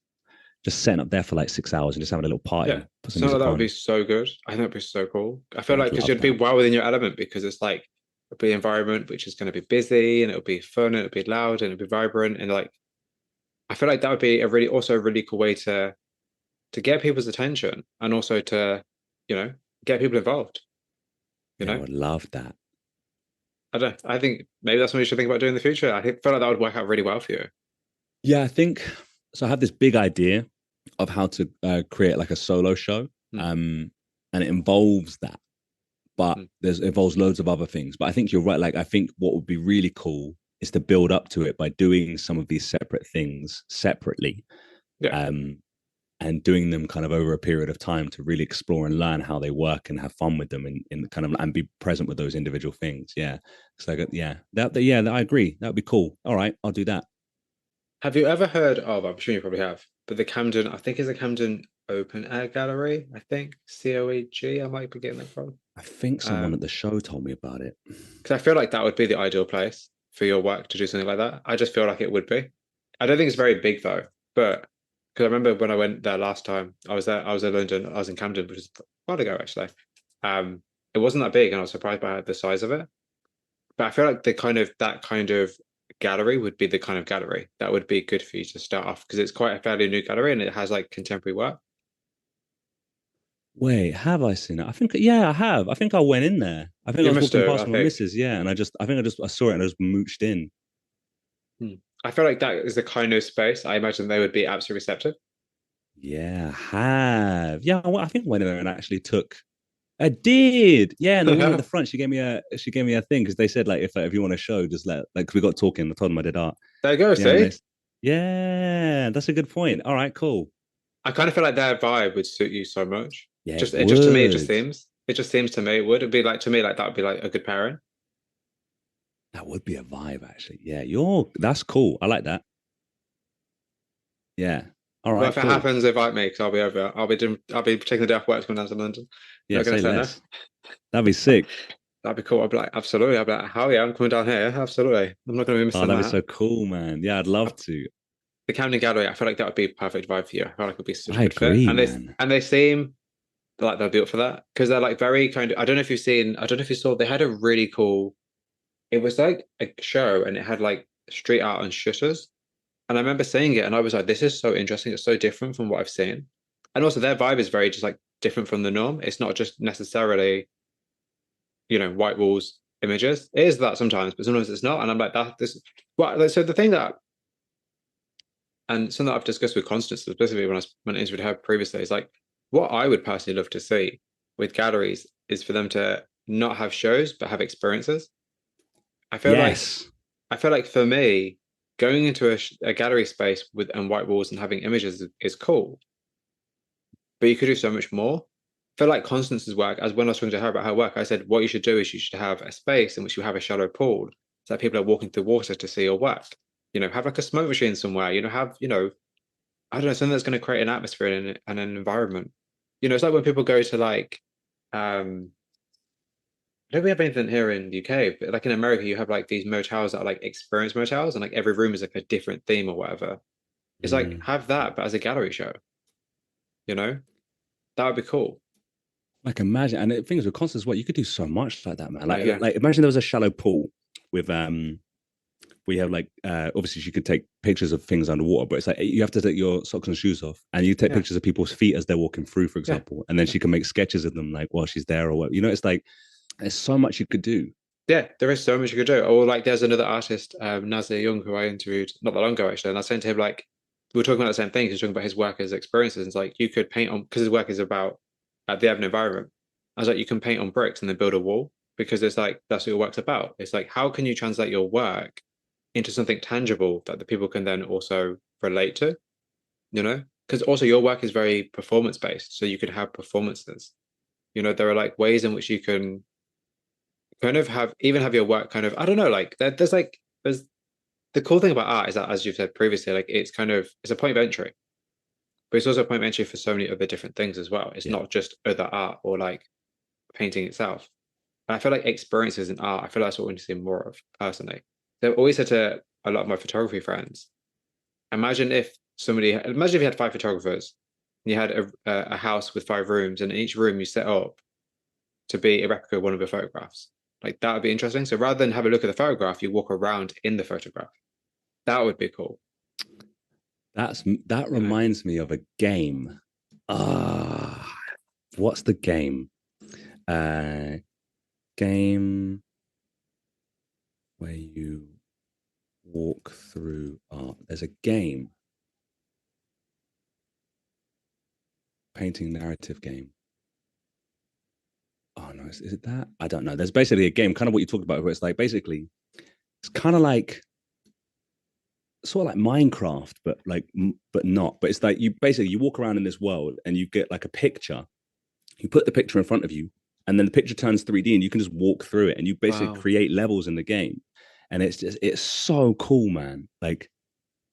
Just setting up there for like 6 hours and just having a little party.
Yeah.
Put some
So
music
that would
on.
be so good. I think that'd be so cool. I feel
I'd
like because
love
you'd be
that.
well within your element because it's like it'll be an environment which is going to be busy and it'll be fun and it'll be loud and it'll be vibrant and like I feel like that would be a really cool way to get people's attention and also to, get people involved, you
Yeah, I
know?
would love that.
I don't I think maybe that's something you should think about doing in the future. Feel like that would work out really well for you.
Yeah, I think so. I have this big idea of how to create like a solo show,
Hmm.
and it involves that, but
Hmm.
it involves loads of other things. But I think you're right. Like, I think what would be really cool is to build up to it by doing some of these separate things separately,
Yeah.
um, and doing them kind of over a period of time to really explore and learn how they work and have fun with them and kind of and be present with those individual things. Yeah, so yeah, I agree. That would be cool. All right, I'll do that.
Have you ever heard of, I'm sure you probably have, but the Camden, I think it's a Camden Open Air Gallery, I think, COEG, I might be getting that from.
I think someone at the show told me about it.
Because I feel like that would be the ideal place for your work to do something like that. I just feel like it would be. I don't think it's very big though, but because I remember when I went there last time, I was there, I was in London, I was in Camden, which is a while ago actually. It wasn't that big and I was surprised by the size of it. But I feel like that kind of gallery would be the kind of gallery that would be good for you to start off because it's quite a fairly new gallery and it has like contemporary work.
Wait, have I seen it? I think, yeah, I have. I think I went in there. I think I
You
was
must
walking
do, I
past my
think.
missus, yeah, and I saw it and I just mooched in.
Hmm. I feel like that is the kind of space I imagine they would be absolutely receptive.
Yeah, I have. Yeah, I think I went in there and actually took. I did. Yeah, and the woman at the front, she gave me a thing because they said like if you want to show, just like we got talking. I told them I did art.
There you go,
Yeah, and
see?
yeah, that's a good point. All right, cool.
I kind of feel like their vibe would suit you so much.
Yeah, it
It just to me,
would.
it just seems to me it would. It'd be like to me like that would be like a good pairing.
That would be a vibe, actually. Yeah, that's cool. I like that. Yeah. All
Well,
right,
if it
cool.
happens, invite me because I'll be over. I'll be taking the day off work to come down to London.
Yeah,
Not gonna
say
say no.
less. That'd be sick.
That'd be cool. I'd be like, absolutely. I'd be like, hell yeah, I'm coming down here. Absolutely. I'm not gonna be
Oh,
missing
that'd be
that.
so cool, man. Yeah, I'd love to.
The Camden Gallery, I feel like that would be a perfect vibe for you. I feel like it would be such a
I
good fit.
agree, man.
And they seem like they'll be up for that because they're like very kind of. I don't know if you've seen. I don't know if you saw. They had a really cool. It was like a show, and it had like street art and shutters. And I remember seeing it, and I was like, "This is so interesting. It's so different from what I've seen." And also, their vibe is very just like different from the norm. It's not just necessarily, white walls images. It is that sometimes, but sometimes it's not. And I'm like, that this. Well, so the thing that and something that I've discussed with Constance, specifically when I went into her previously, is like what I would personally love to see with galleries is for them to not have shows but have experiences. I feel like
Yes.
I feel like for me, going into a gallery space with and white walls and having images is cool, but you could do so much more. I feel like Constance's work, as when I was talking to her about her work, I said what you should do is you should have a space in which you have a shallow pool so that people are walking through water to see your work. Have like a smoke machine somewhere. Have I don't know, something that's going to create an atmosphere and an environment. It's like when people go to like, I don't we have anything here in the UK, but like in America, you have like these motels that are like experience motels, and like every room is like a different theme or whatever. It's like
Mm.
have that, but as a gallery show. You know, that would be cool.
Like imagine, and the thing is with concerts, what you could do so much like that, man.
Yeah,
Like imagine there was a shallow pool with we have like obviously she could take pictures of things underwater, but it's like you have to take your socks and shoes off, and you take pictures of people's feet as they're walking through, for example, and then she can make sketches of them like while she's there or what. You know, it's like there's so much you could do.
Yeah, there is so much you could do. Or like there's another artist, Nazir Young, who I interviewed not that long ago actually, and I was saying to him like we were talking about the same thing. He was talking about his work, his experiences. And it's like you could paint on because his work is about the urban environment. I was like, you can paint on bricks and then build a wall because it's like that's what your work's about. It's like how can you translate your work into something tangible that the people can then also relate to? You know, because also your work is very performance based, so you could have performances. You know, there are like ways in which you can kind of have your work kind of I don't know like there's the cool thing about art is that as you've said previously like it's a point of entry but it's also a point of entry for so many other different things as well. It's not just other art or like painting itself. And I feel like experiences in art, I feel like that's what we need to see more of personally. They've always said to a lot of my photography friends, imagine if you had 5 photographers and you had a house with 5 rooms and in each room you set up to be a replica of one of your photographs. Like that would be interesting. So rather than have a look at the photograph, you walk around in the photograph. That would be cool.
That reminds me of a game. What's the game? Game where you walk through art. There's a game. Painting narrative game. Oh no, is it that? I don't know. There's basically a game, kind of what you talked about, where it's like basically it's kind of like sort of like Minecraft, but like but not. But it's like you walk around in this world and you get like a picture. You put the picture in front of you, and then the picture turns 3D, and you can just walk through it, and you basically create levels in the game. And it's so cool, man. Like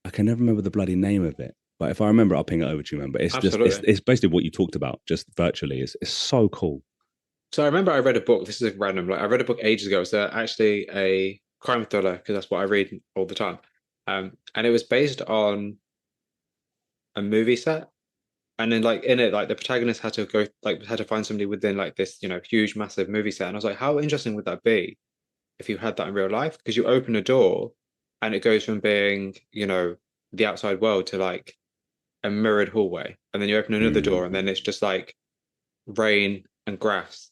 I can never remember the bloody name of it, but if I remember, I'll ping it over to you, man. But it's Absolutely. Just it's basically what you talked about, just virtually. It's so cool.
So I remember I read a book. This is random. Like I read a book ages ago. It's actually a crime thriller because that's what I read all the time. And it was based on a movie set. And then like in it, like the protagonist had to find somebody within like this, huge, massive movie set. And I was like, how interesting would that be if you had that in real life? Because you open a door and it goes from being, the outside world to like a mirrored hallway. And then you open another door and then it's just like rain and grass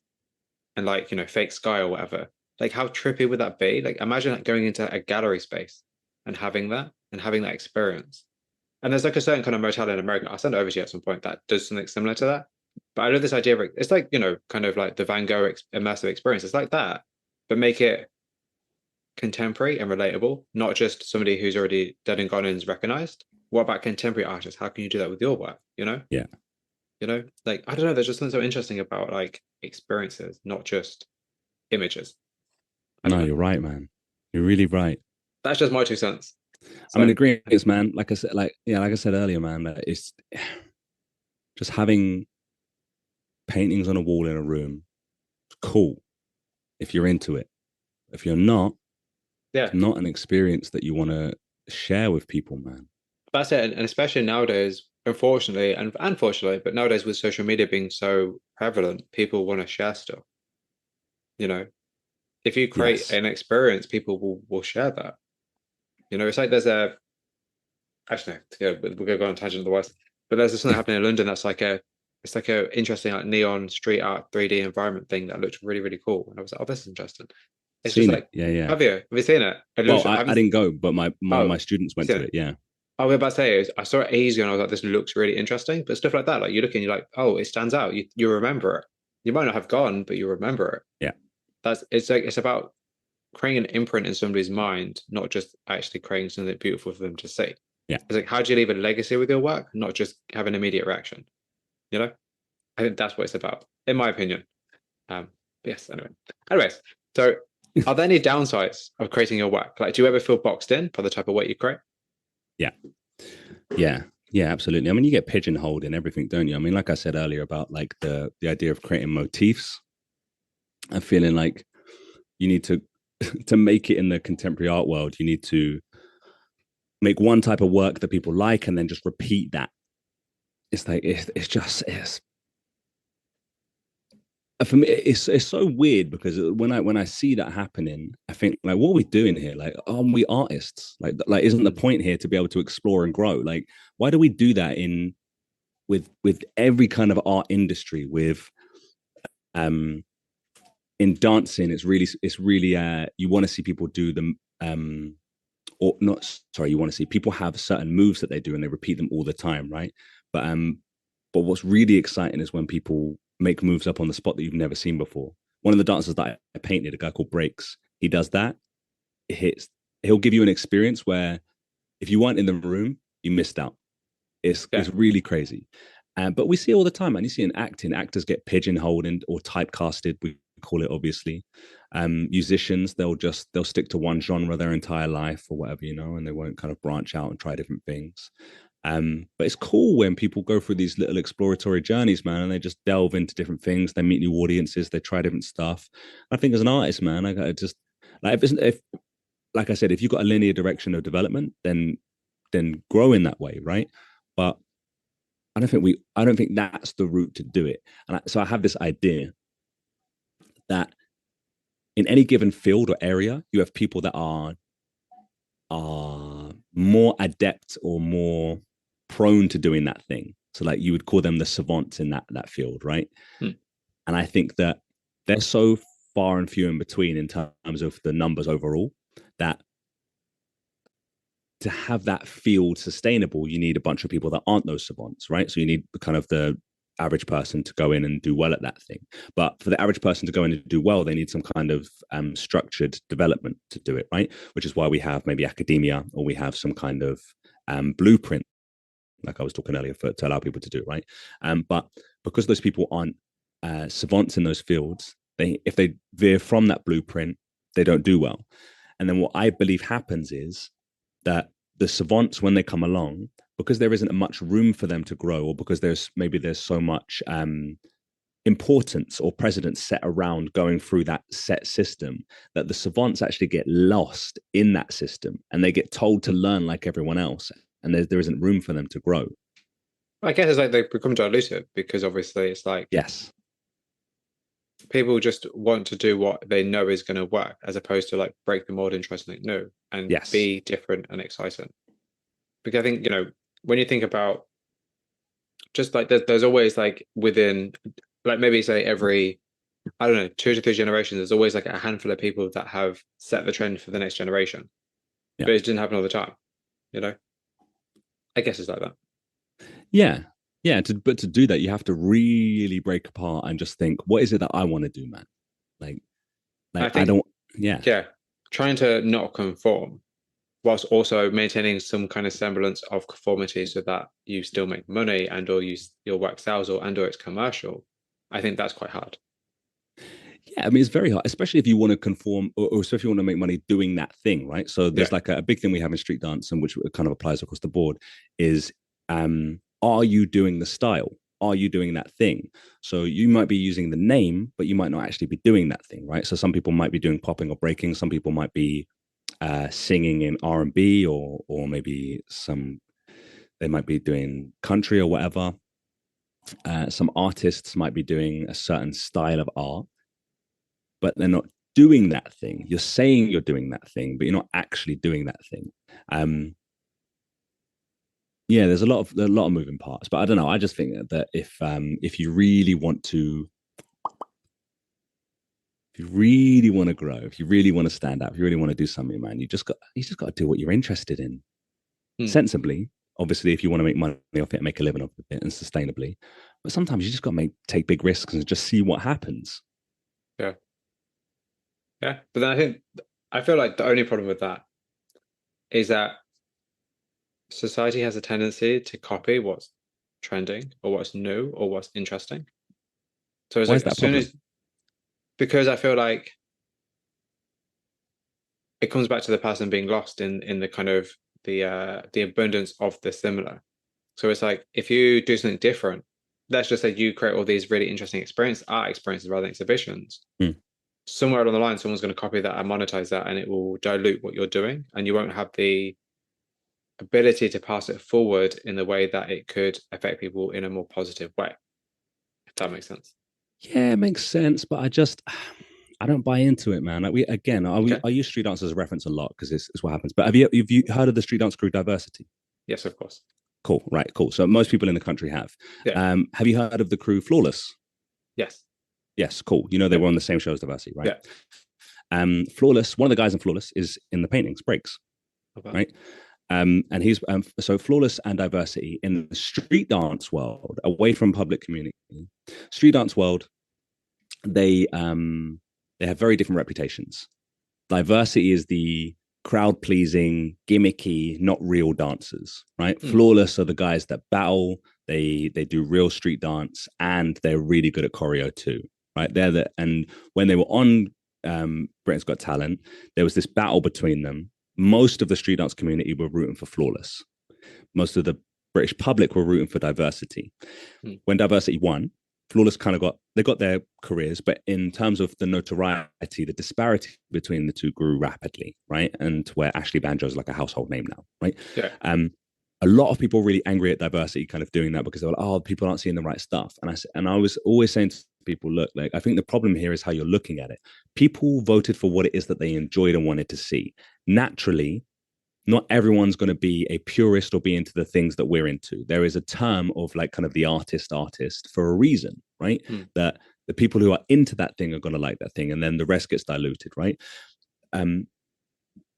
and like fake sky or whatever. Like how trippy would that be? Like imagine like, going into a gallery space and having that experience. And there's like a certain kind of motel in America. I'll send it over to you at some point that does something similar to that. But I love this idea of it's like kind of like the Van Gogh immersive experience. It's like that, but make it contemporary and relatable, not just somebody who's already dead and gone and is recognized. What about contemporary artists? How can you do that with your work?
Yeah.
Like I don't know. There's just something so interesting about like experiences, not just images.
No, you're right, man. You're really right.
That's just my 2 cents.
So, I'm in agreement, man. Like I said earlier, man, it's just having paintings on a wall in a room. Cool. If you're into it. If you're not, it's not an experience that you want to share with people, man.
That's it. And especially nowadays, unfortunately, and unfortunately, but nowadays with social media being so prevalent, people want to share stuff. If you create an experience, people will share that. It's like there's actually we're gonna go on a tangent otherwise. But there's something happening in London that's like it's like a interesting like neon street art 3D environment thing that looked really, really cool. And I was like, oh, this is interesting. It's
seen
just like
yeah.
Have you seen it?
Well, I didn't go, but my students went to it. Yeah.
I was about to say is I saw it ages ago and I was like, this looks really interesting. But stuff like that, like you look and you're like, oh, it stands out. You remember it. You might not have gone, but you remember it.
Yeah.
It's about creating an imprint in somebody's mind, not just actually creating something beautiful for them to see.
Yeah.
It's like, how do you leave a legacy with your work, not just have an immediate reaction? I think that's what it's about, in my opinion. Yes, anyways, so are there any downsides of creating your work? Like, do you ever feel boxed in by the type of work you create?
Yeah, absolutely. I mean, you get pigeonholed in everything, don't you? I mean, like I said earlier about like the idea of creating motifs and feeling like you need to make it in the contemporary art world, you need to make one type of work that people like and then just repeat that. It's like it's for me, it's so weird because when I see that happening, I think like, what are we doing here? Like, aren't we artists? Like isn't the point here to be able to explore and grow? Like, why do we do that in with every kind of art industry? With um in dancing, it's really you want to see people do them or not, sorry, you want to see people have certain moves that they do and they repeat them all the time, right? But um but what's really exciting is when people make moves up on the spot that you've never seen before. One of the dancers that I painted, a guy called Breaks, he does that. It hits. He'll give you an experience where if you weren't in the room, you missed out.
Yeah.
It's really crazy. But we see it all the time, and you see in acting, actors get pigeonholed or typecasted. We call it obviously. Musicians, they'll stick to one genre their entire life or whatever, and they won't kind of branch out and try different things. But it's cool when people go through these little exploratory journeys, man, and they just delve into different things. They meet new audiences. They try different stuff. I think as an artist, man, I gotta just like if like I said, if you've got a linear direction of development, then grow in that way, right? But I don't think that's the route to do it. So I have this idea that in any given field or area, you have people that are more adept or more prone to doing that thing. So like you would call them the savants in that field, right?
Hmm.
And I think that they're so far and few in between in terms of the numbers overall that to have that field sustainable, you need a bunch of people that aren't those savants, right? So you need kind of the average person to go in and do well at that thing. But for the average person to go in and do well, they need some kind of structured development to do it, right? Which is why we have maybe academia or we have some kind of blueprint, like I was talking earlier, to allow people to do it, right? But because those people aren't savants in those fields, if they veer from that blueprint, they don't do well. And then what I believe happens is that the savants, when they come along, because there isn't much room for them to grow, or because there's so much importance or precedence set around going through that set system, that the savants actually get lost in that system and they get told to learn like everyone else, and there isn't room for them to grow.
I guess it's like they become diluted because obviously it's like
Yes.
people just want to do what they know is going to work as opposed to like break the mold and try something new and
Yes.
be different and exciting. Because I think, when you think about just like there's always like within like maybe say every, I don't know, 2 to 3 generations, there's always like a handful of people that have set the trend for the next generation.
Yeah.
But it didn't happen all the time, I guess it's like that.
Yeah. Yeah. But to do that, you have to really break apart and just think, what is it that I want to do, man? Like,
I
I
think,
don't, yeah.
yeah, trying to not conform whilst also maintaining some kind of semblance of conformity so that you still make money and or your work sells or it's commercial. I think that's quite hard.
Yeah, I mean, it's very hard, especially if you want to conform or especially if you want to make money doing that thing, right? So there's like a big thing we have in street dance and which kind of applies across the board is are you doing the style? Are you doing that thing? So you might be using the name, but you might not actually be doing that thing, right? So some people might be doing popping or breaking. Some people might be singing in R&B or maybe they might be doing country or whatever. Some artists might be doing a certain style of art, but they're not doing that thing. You're saying you're doing that thing, but you're not actually doing that thing. Yeah, there's a lot of moving parts, but I don't know. I just think that if you really want to, if you really want to grow, if you really want to stand out, if you really want to do something, man, you just got to do what you're interested in sensibly. Obviously, if you want to make money off it and make a living off it and sustainably, but sometimes you just got to take big risks and just see what happens.
Yeah. Yeah. But then I feel like the only problem with that is that society has a tendency to copy what's trending or what's new or what's interesting. So it's
Why
like
is
as
that
soon
problem?
as because I feel like it comes back to the person being lost in the kind of the abundance of the similar. So it's like if you do something different, let's just say you create all these really interesting art experiences rather than exhibitions.
Mm.
Somewhere along the line, someone's going to copy that and monetize that, and it will dilute what you're doing, and you won't have the ability to pass it forward in the way that it could affect people in a more positive way. If that makes sense.
Yeah, it makes sense, but I don't buy into it, man. Like we again,
Okay.
I use street dance as a reference a lot because it's what happens. But have you heard of the street dance crew Diversity?
Yes, of course.
Cool, right, cool. So most people in the country have.
Yeah.
Have you heard of the crew Flawless?
Yes.
Yes, cool. You know they
Yeah.
were on the same show as Diversity, right?
Yeah.
Flawless. One of the guys in Flawless is in the paintings, Breaks,
Okay.
right? And he's so Flawless and Diversity in the street dance world, away from public community, street dance world. They have very different reputations. Diversity is the crowd pleasing, gimmicky, not real dancers, right? Flawless are the guys that battle. They do real street dance, and they're really good at choreo too, right? And when they were on Britain's Got Talent, there was this battle between them. Most of the street dance community were rooting for Flawless. Most of the British public were rooting for Diversity. When Diversity won, Flawless kind of got their careers, but in terms of the notoriety, the disparity between the two grew rapidly, right? And where Ashley Banjo is like a household name now, right?
Yeah.
A lot of people were really angry at Diversity kind of doing that because they were like, oh, people aren't seeing the right stuff. And I was always saying to people, look, like I think the problem here is how you're looking at it. People voted for what it is that they enjoyed and wanted to see. Naturally, not everyone's going to be a purist or be into the things that we're into. There is a term of like kind of the artist for a reason, right? That the people who are into that thing are going to like that thing, and then the rest gets diluted, right?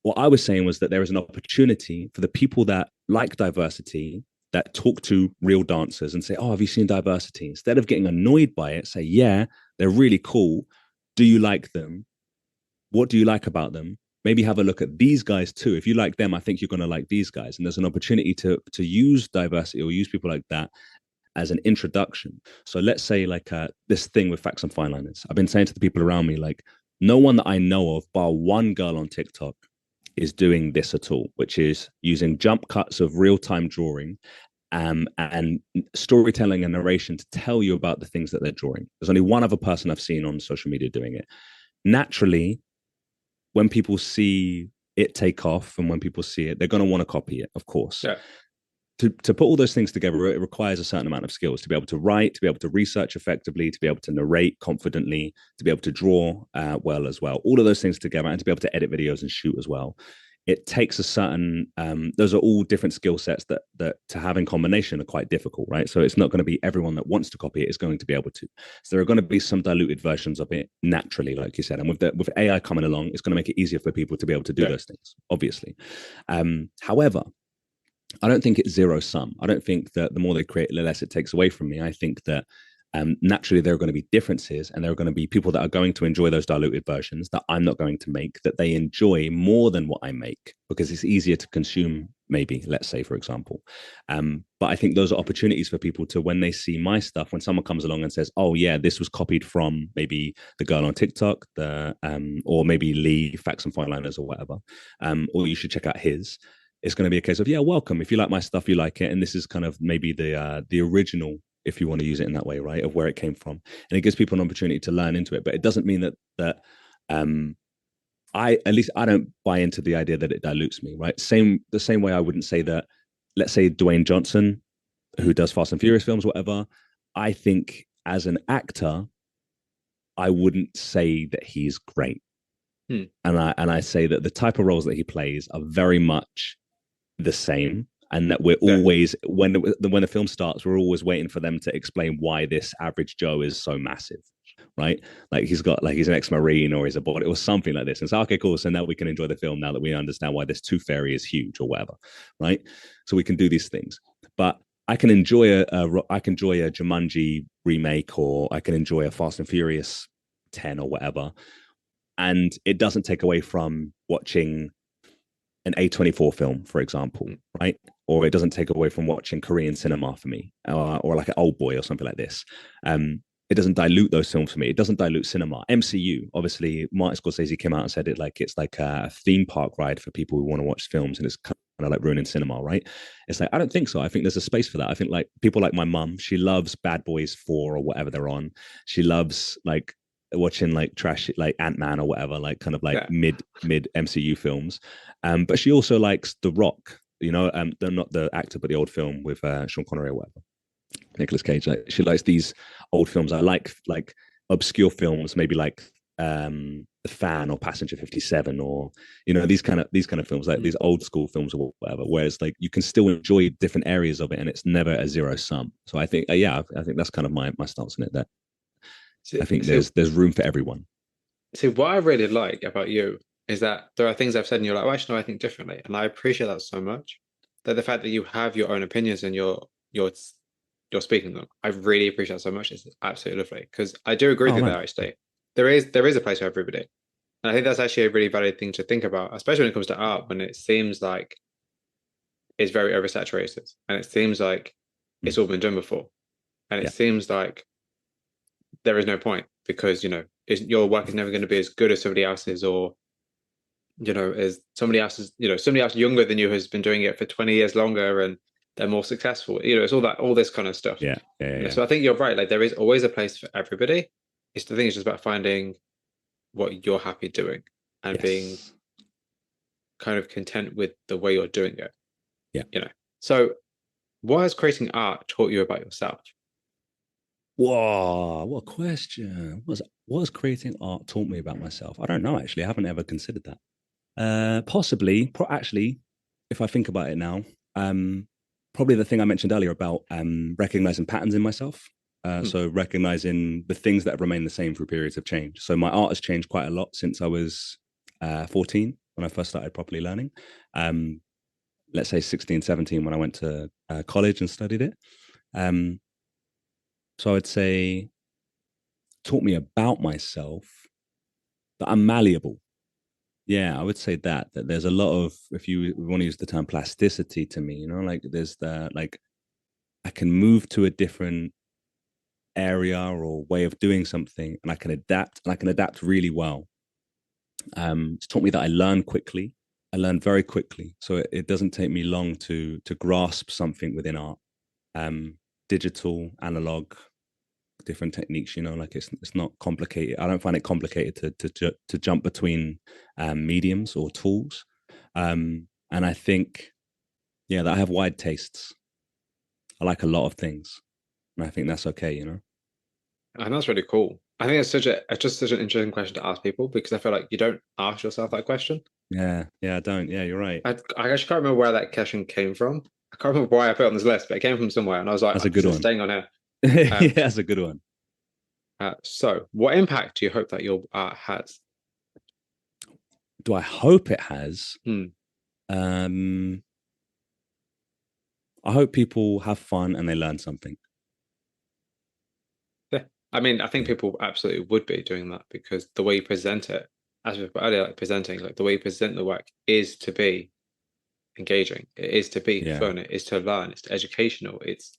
What I was saying was that there is an opportunity for the people that like Diversity, that talk to real dancers and say, oh, have you seen Diversity? Instead of getting annoyed by it, say, yeah, they're really cool. Do you like them? What do you like about them? Maybe have a look at these guys too. If you like them, I think you're going to like these guys. And there's an opportunity to use Diversity or use people like that as an introduction. So let's say like this thing with Facts and Fine Liners. I've been saying to the people around me, like, no one that I know of, bar one girl on TikTok, is doing this at all, which is using jump cuts of real-time drawing and storytelling and narration to tell you about the things that they're drawing. There's only one other person I've seen on social media doing it. Naturally, when people see it take off and when people see it, they're going to want to copy it, of course.
Yeah.
To put all those things together, it requires a certain amount of skills to be able to write, to be able to research effectively, to be able to narrate confidently, to be able to draw well as well. All of those things together, and to be able to edit videos and shoot as well. It takes a certain, those are all different skill sets that to have in combination are quite difficult, right? So it's not going to be everyone that wants to copy it is going to be able to. So there are going to be some diluted versions of it naturally, like you said. And with AI coming along, it's going to make it easier for people to be able to do those things, obviously. However, I don't think it's zero sum. I don't think that the more they create, the less it takes away from me. I think that naturally there are going to be differences, and there are going to be people that are going to enjoy those diluted versions that I'm not going to make, that they enjoy more than what I make because it's easier to consume, maybe, let's say, for example. But I think those are opportunities for people to, when they see my stuff, when someone comes along and says, oh yeah, this was copied from maybe the girl on TikTok, or maybe Lee, Facts and Fine Liners or whatever, or you should check out his. It's going to be a case of, yeah, welcome. If you like my stuff, you like it. And this is kind of maybe the original, if you want to use it in that way, right, of where it came from. And it gives people an opportunity to learn into it. But it doesn't mean that at least I don't buy into the idea that it dilutes me, right? The same way I wouldn't say that, let's say Dwayne Johnson, who does Fast and Furious films, whatever, I think as an actor, I wouldn't say that he's great. And I say that the type of roles that he plays are very much the same, and that we're always, when the film starts, we're always waiting for them to explain why this average Joe is so massive, right? Like he's an ex-Marine or he's a body or something like this. And so, okay, cool. So now we can enjoy the film now that we understand why this Tooth Fairy is huge or whatever, right? So we can do these things. But I can enjoy a Jumanji remake, or I can enjoy a Fast and Furious 10 or whatever, and it doesn't take away from watching an A24 film, for example, right? Or it doesn't take away from watching Korean cinema for me, or like an Old Boy or something like this. It doesn't dilute those films for me. It doesn't dilute cinema. MCU, obviously, Martin Scorsese came out and said it's like a theme park ride for people who want to watch films, and it's kind of like ruining cinema, right? It's like, I don't think so. I think there's a space for that. I think like people like my mum, she loves Bad Boys 4 or whatever they're on. She loves like watching like trash, like Ant-Man or whatever, like kind of like mid MCU films. But she also likes The Rock, not the actor, but the old film with Sean Connery or whatever, Nicolas Cage. Like, she likes these old films. I like obscure films, maybe like The Fan or Passenger 57, or these kind of films, like these old school films or whatever. Whereas like you can still enjoy different areas of it, and it's never a zero sum. So I think, I think that's kind of my stance on it. That I think there's room for everyone.
See, what I really like about you is that there are things I've said and you're like, oh, actually, no, I think differently. And I appreciate that so much. That the fact that you have your own opinions and you're speaking them, I really appreciate that so much. It's absolutely lovely. Because I do agree with you there, actually. There is a place for everybody. And I think that's actually a really valid thing to think about, especially when it comes to art, when it seems like it's very oversaturated and it seems like it's all been done before. And it seems like there is no point because, your work is never going to be as good as somebody else's, or, as somebody else's, somebody else younger than you has been doing it for 20 years longer and they're more successful. It's all this kind of stuff. So I think you're right. Like there is always a place for everybody. The thing is just about finding what you're happy doing and being kind of content with the way you're doing it. So what has creating art taught you about yourself?
Whoa, what a question. What has creating art taught me about myself? I don't know, actually. I haven't ever considered that. Possibly, actually, if I think about it now, probably the thing I mentioned earlier about recognizing patterns in myself. So recognizing the things that have remained the same through periods of change. So my art has changed quite a lot since I was 14, when I first started properly learning. Let's say 16, 17, when I went to college and studied it. So I'd say taught me about myself that I'm malleable. Yeah, I would say that there's a lot of, if you want to use the term plasticity to me, like there's like I can move to a different area or way of doing something and I can adapt really well. It's taught me that I learn quickly. I learn very quickly. So it doesn't take me long to grasp something within art. Digital, analog, different techniques, like it's not complicated. I don't find it complicated to jump between mediums or tools. And I think, that I have wide tastes. I like a lot of things. And I think that's okay,
And that's really cool. I think it's just such an interesting question to ask people because I feel like you don't ask yourself that question.
Yeah, I don't. Yeah, you're right.
I actually can't remember where that question came from. I can't remember why I put it on this list, but it came from somewhere, and I was like,
that's a good one.
Staying on here.
Yeah, that's a good one.
So, what impact do you hope that your art has?
Do I hope it has? I hope people have fun and they learn something.
Yeah, I mean, I think people absolutely would be doing that because the way you present it, as we put earlier, like presenting, like the way you present the work is to be engaging. It is to be fun. It is to learn. It's educational. It's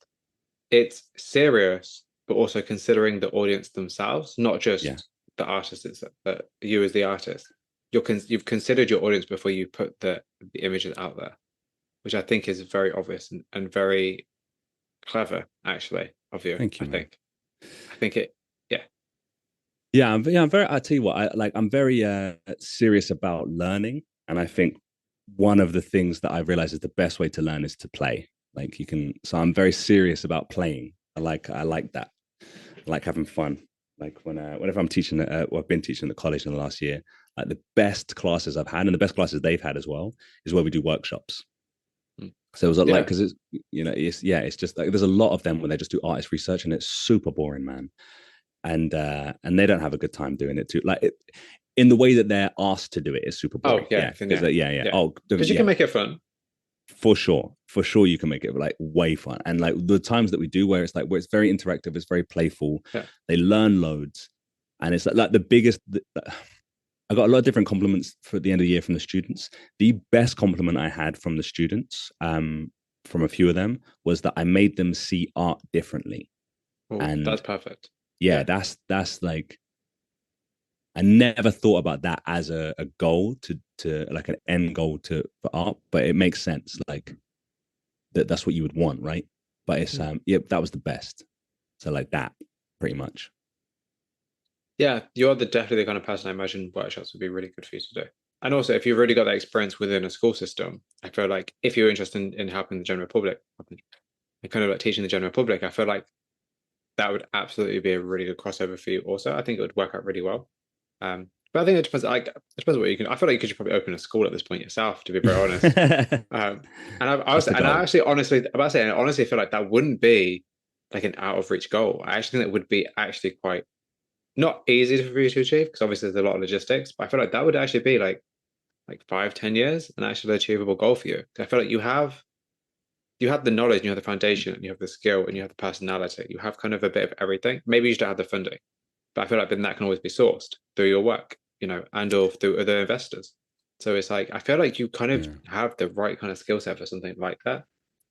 serious, but also considering the audience themselves, not just the artist. It's that you as the artist, you've considered your audience before you put the images out there, which I think is very obvious and very clever, actually, of you.
Thank you.
I think it.
Yeah, I'm very. I tell you what, I'm very serious about learning, and I think one of the things that I've realized is the best way to learn is to play. Like you can. So I'm very serious about playing. I like that. I like having fun. Like whenever I'm teaching, I've been teaching at college in the last year. Like the best classes I've had, and the best classes they've had as well, is where we do workshops. So it was like because it's it's just like there's a lot of them when they just do artist research and it's super boring, man. And they don't have a good time doing it too. Like in the way that they're asked to do it is super boring. Oh,
because you can make it fun.
For sure, you can make it like way fun. And like the times that we do where it's very interactive, it's very playful. They learn loads, and it's like the biggest. I got a lot of different compliments for the end of the year from the students. The best compliment I had from the students, from a few of them, was that I made them see art differently.
And that's perfect.
That's like I never thought about that as a goal to like an end goal for art, but it makes sense. Like that's what you would want, right? But it's that was the best. So like that, pretty much.
Yeah, you're definitely the kind of person I imagine workshops would be really good for you to do. And also, if you've already got that experience within a school system, I feel like if you're interested in helping the general public, and kind of like teaching the general public, I feel like that would absolutely be a really good crossover for you. Also, I think it would work out really well. But I think it depends. Like, it depends what you can. I feel like you could probably open a school at this point yourself, to be very honest.
That's the goal.
I actually honestly, about to say, I honestly feel like that wouldn't be like an out of reach goal. I actually think that would be actually quite not easy for you to achieve because obviously there's a lot of logistics. But I feel like that would actually be like 5, 10 years, an actually achievable goal for you. I feel like you have the knowledge, and you have the foundation, and you have the skill, and you have the personality. You have kind of a bit of everything. Maybe you just don't have the funding, but I feel like then that can always be sourced through your work, and or through other investors. So it's like I feel like you kind of have the right kind of skill set for something like that,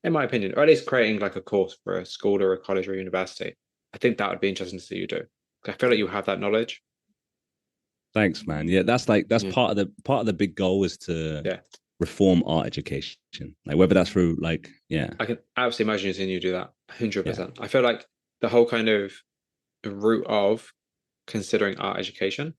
in my opinion, or at least creating like a course for a school or a college or a university. I think that would be interesting to see you do. I feel like you have that knowledge.
Thanks, man. Yeah, that's
Yeah.
part of the big goal is to
Yeah.
reform art education. Like whether that's through
I can absolutely imagine seeing you do that.
yeah,
100%. I feel like the whole kind of route of considering art education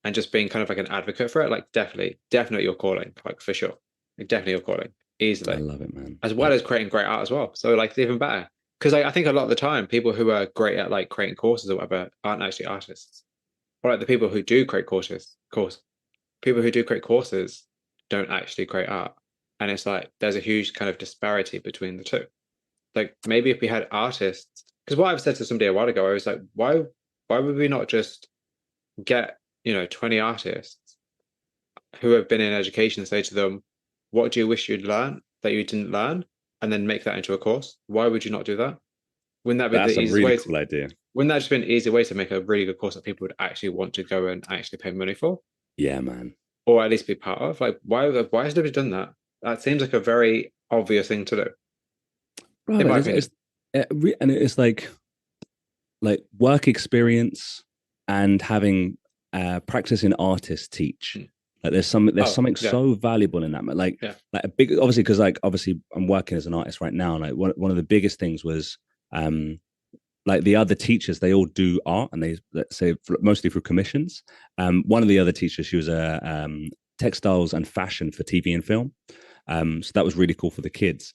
and just being kind of like an advocate for it, like definitely your calling, like for sure. Like definitely your calling,
I
easily.
love it, man.
As well as creating great art as well. So like it's even better. Because like, I think a lot of the time people who are great at like creating courses or whatever aren't actually artists. Or like the people who do create people who do create courses don't actually create art. And it's like there's a huge kind of disparity between the two. Like maybe if we had artists, because what I've said to somebody a while ago, I was like, why would we not just get 20 artists who have been in education and say to them, what do you wish you'd learn that you didn't learn, and then make that into a course? Why would you not do that? Wouldn't that be the
That's a
easiest
really
way to,
cool idea.
wouldn't that just be an easy way to make a really good course that people would actually want to go and actually pay money for,
Yeah, man.
or at least be part of? Like, why has nobody done that? That seems like a very obvious thing to do, in
Brother,
my opinion.
and it's like work experience and having practicing artists teach.
Mm.
Like there's
Oh,
something
yeah,
so valuable in that.
yeah.
Like a big obviously because like obviously I'm working as an artist right now. Like one of the biggest things was like the other teachers, they all do art and they let's say mostly through commissions. One of the other teachers, she was a textiles and fashion for TV and film. So that was really cool for the kids.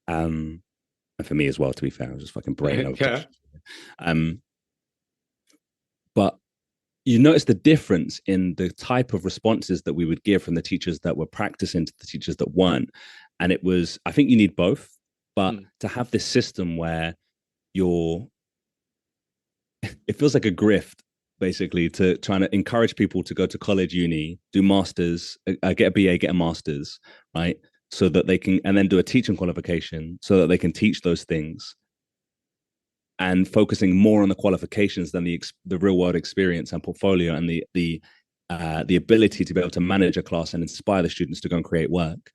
And for me as well, to be fair, I was just fucking brain over.
Yeah.
Um, but you notice the difference in the type of responses that we would give from the teachers that were practicing to the teachers that weren't. And it was, I think you need both, but to have this system where you're, it feels like a grift basically to trying to encourage people to go to college, uni, do masters, get a BA, get a master's, right? So that they can, and then do a teaching qualification so that they can teach those things and focusing more on the qualifications than the real world experience and portfolio and the ability to be able to manage a class and inspire the students to go and create work.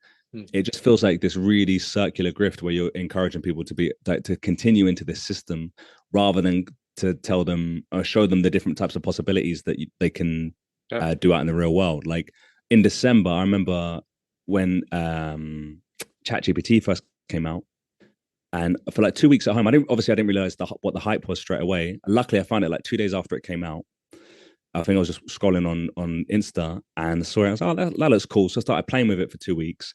It just feels like this really circular grift where you're encouraging people to be like to continue into this system rather than to tell them or show them the different types of possibilities that they can do out in the real world. Like in December, I remember when ChatGPT first came out. And for like 2 weeks at home, I didn't realize what the hype was straight away. Luckily, I found it like 2 days after it came out. I think I was just scrolling on Insta and saw it. I was like, oh, that looks cool. So I started playing with it for 2 weeks.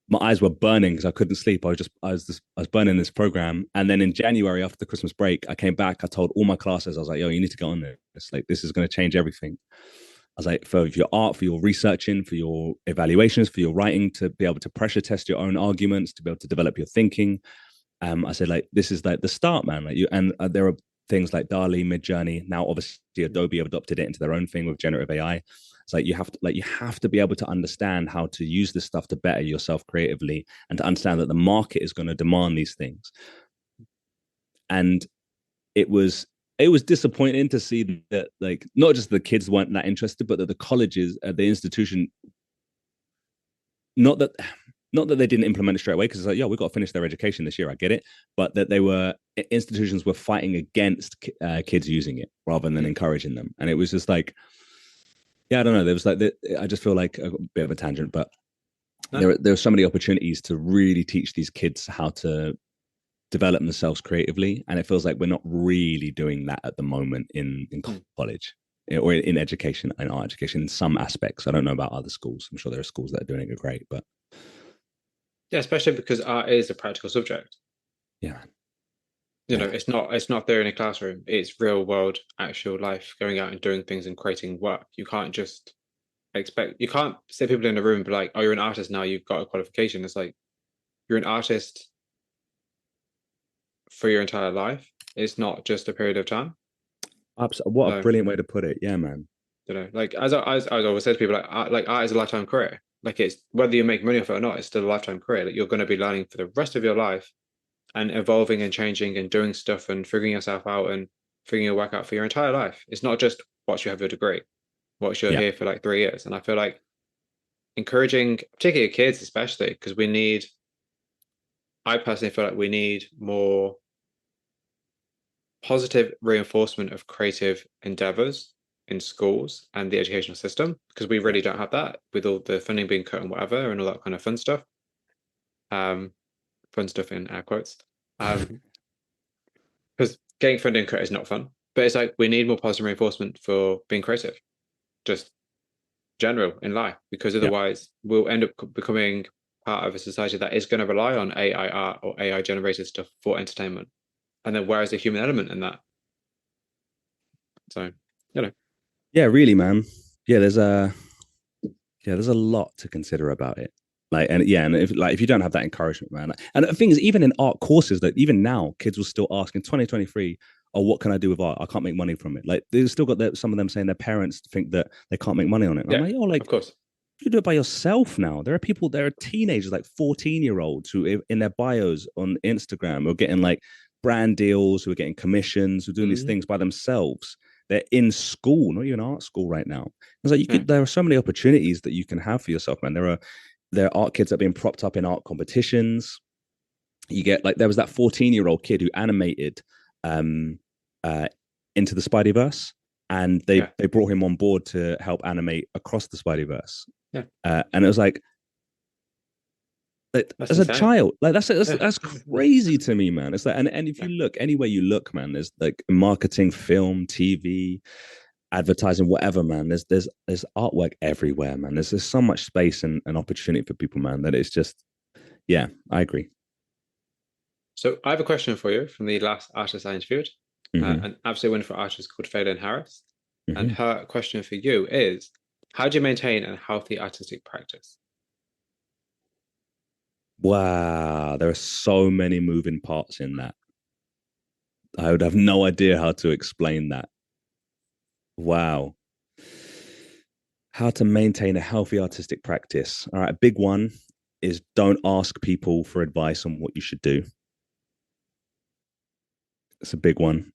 My eyes were burning because I couldn't sleep. I was burning this program. And then in January after the Christmas break, I came back. I told all my classes, I was like, yo, you need to get on there. It's like this is going to change everything. I was like, for your art, for your researching, for your evaluations, for your writing, to be able to pressure test your own arguments, to be able to develop your thinking. I said, like, this is like the start, man. Like you, and there are things like DALL-E, Midjourney. Now, obviously, Adobe have adopted it into their own thing with generative AI. It's like you have to be able to understand how to use this stuff to better yourself creatively and to understand that the market is going to demand these things. And it was disappointing to see that like not just the kids weren't that interested, but that the colleges, the institution, not that they didn't implement it straight away because it's like, yeah, we've got to finish their education this year. I get it, but that institutions were fighting against kids using it rather than encouraging them, and it was just like, yeah, I don't know. There was like, I just feel like a bit of a tangent, but there are so many opportunities to really teach these kids how to develop themselves creatively, and it feels like we're not really doing that at the moment in college or in education and art education in some aspects. I don't know about other schools. I'm sure there are schools that are doing it great, but
yeah, especially because art is a practical subject.
yeah, Yeah,
it's not theory in a classroom. It's real world, actual life, going out and doing things and creating work. You can't sit people in a room and be like, oh, you're an artist now, you've got a qualification. It's like you're an artist for your entire life. It's not just a period of time.
what a
So,
brilliant way to put it. Yeah, man.
like as I always say to people, art is a lifetime career. Like it's whether you make money off it or not, it's still a lifetime career. Like you're going to be learning for the rest of your life and evolving and changing and doing stuff and figuring yourself out and figuring your work out for your entire life. It's not just once you have your degree, once you're
Yeah,
here for like 3 years. And I feel like encouraging, particularly kids, especially because I personally feel like we need more positive reinforcement of creative endeavors in schools and the educational system because we
yeah,
really don't have that with all the funding being cut and whatever and all that kind of fun stuff. Fun stuff in air quotes. Because getting funding cut is not fun, but it's like we need more positive reinforcement for being creative, just general in life, because
yeah.
otherwise we'll end up becoming part of a society that is going to rely on AI art or AI generated stuff for entertainment. And then where is the human element in that? So, you know.
Yeah, really, man. Yeah, there's a lot to consider about it. Like, and yeah, and if you don't have that encouragement, man, and the thing is, even in art courses, that even now kids will still ask in 2023, oh, what can I do with art? I can't make money from it. Like, they've still got some of them saying their parents think that they can't make money on it. And I'm
Yeah,
like, yo,
of
like,
course.
you do it by yourself now. There are teenagers, like 14-year-olds, who in their bios on Instagram are getting like brand deals, who are getting commissions, who are doing these
Mm-hmm.
things by themselves. They're in school, not even art school right now. It's like
Yeah.
there are so many opportunities that you can have for yourself, man. There are art kids that are being propped up in art competitions. You get like there was that 14-year-old kid who animated um uh Into the Spideyverse, and
Yeah.
they brought him on board to help animate across the Spideyverse.
Yeah.
And it was like
That's
as a
insane.
child, like
Yeah.
that's crazy to me, man. It's like, and if
Yeah.
you look anywhere you look, man, there's like marketing, film, TV, advertising, whatever, man. There's artwork everywhere, man. There's so much space and opportunity for people, man. That it's just, yeah, I agree.
So I have a question for you from the last artist I interviewed,
Hmm.
an absolute wonderful artist called Phelan Harris. And
Hmm.
her question for you is, how do you maintain a healthy artistic practice?
Wow, there are so many moving parts in that. I would have no idea how to explain that. Wow. How to maintain a healthy artistic practice. All right, a big one is don't ask people for advice on what you should do. It's a big one.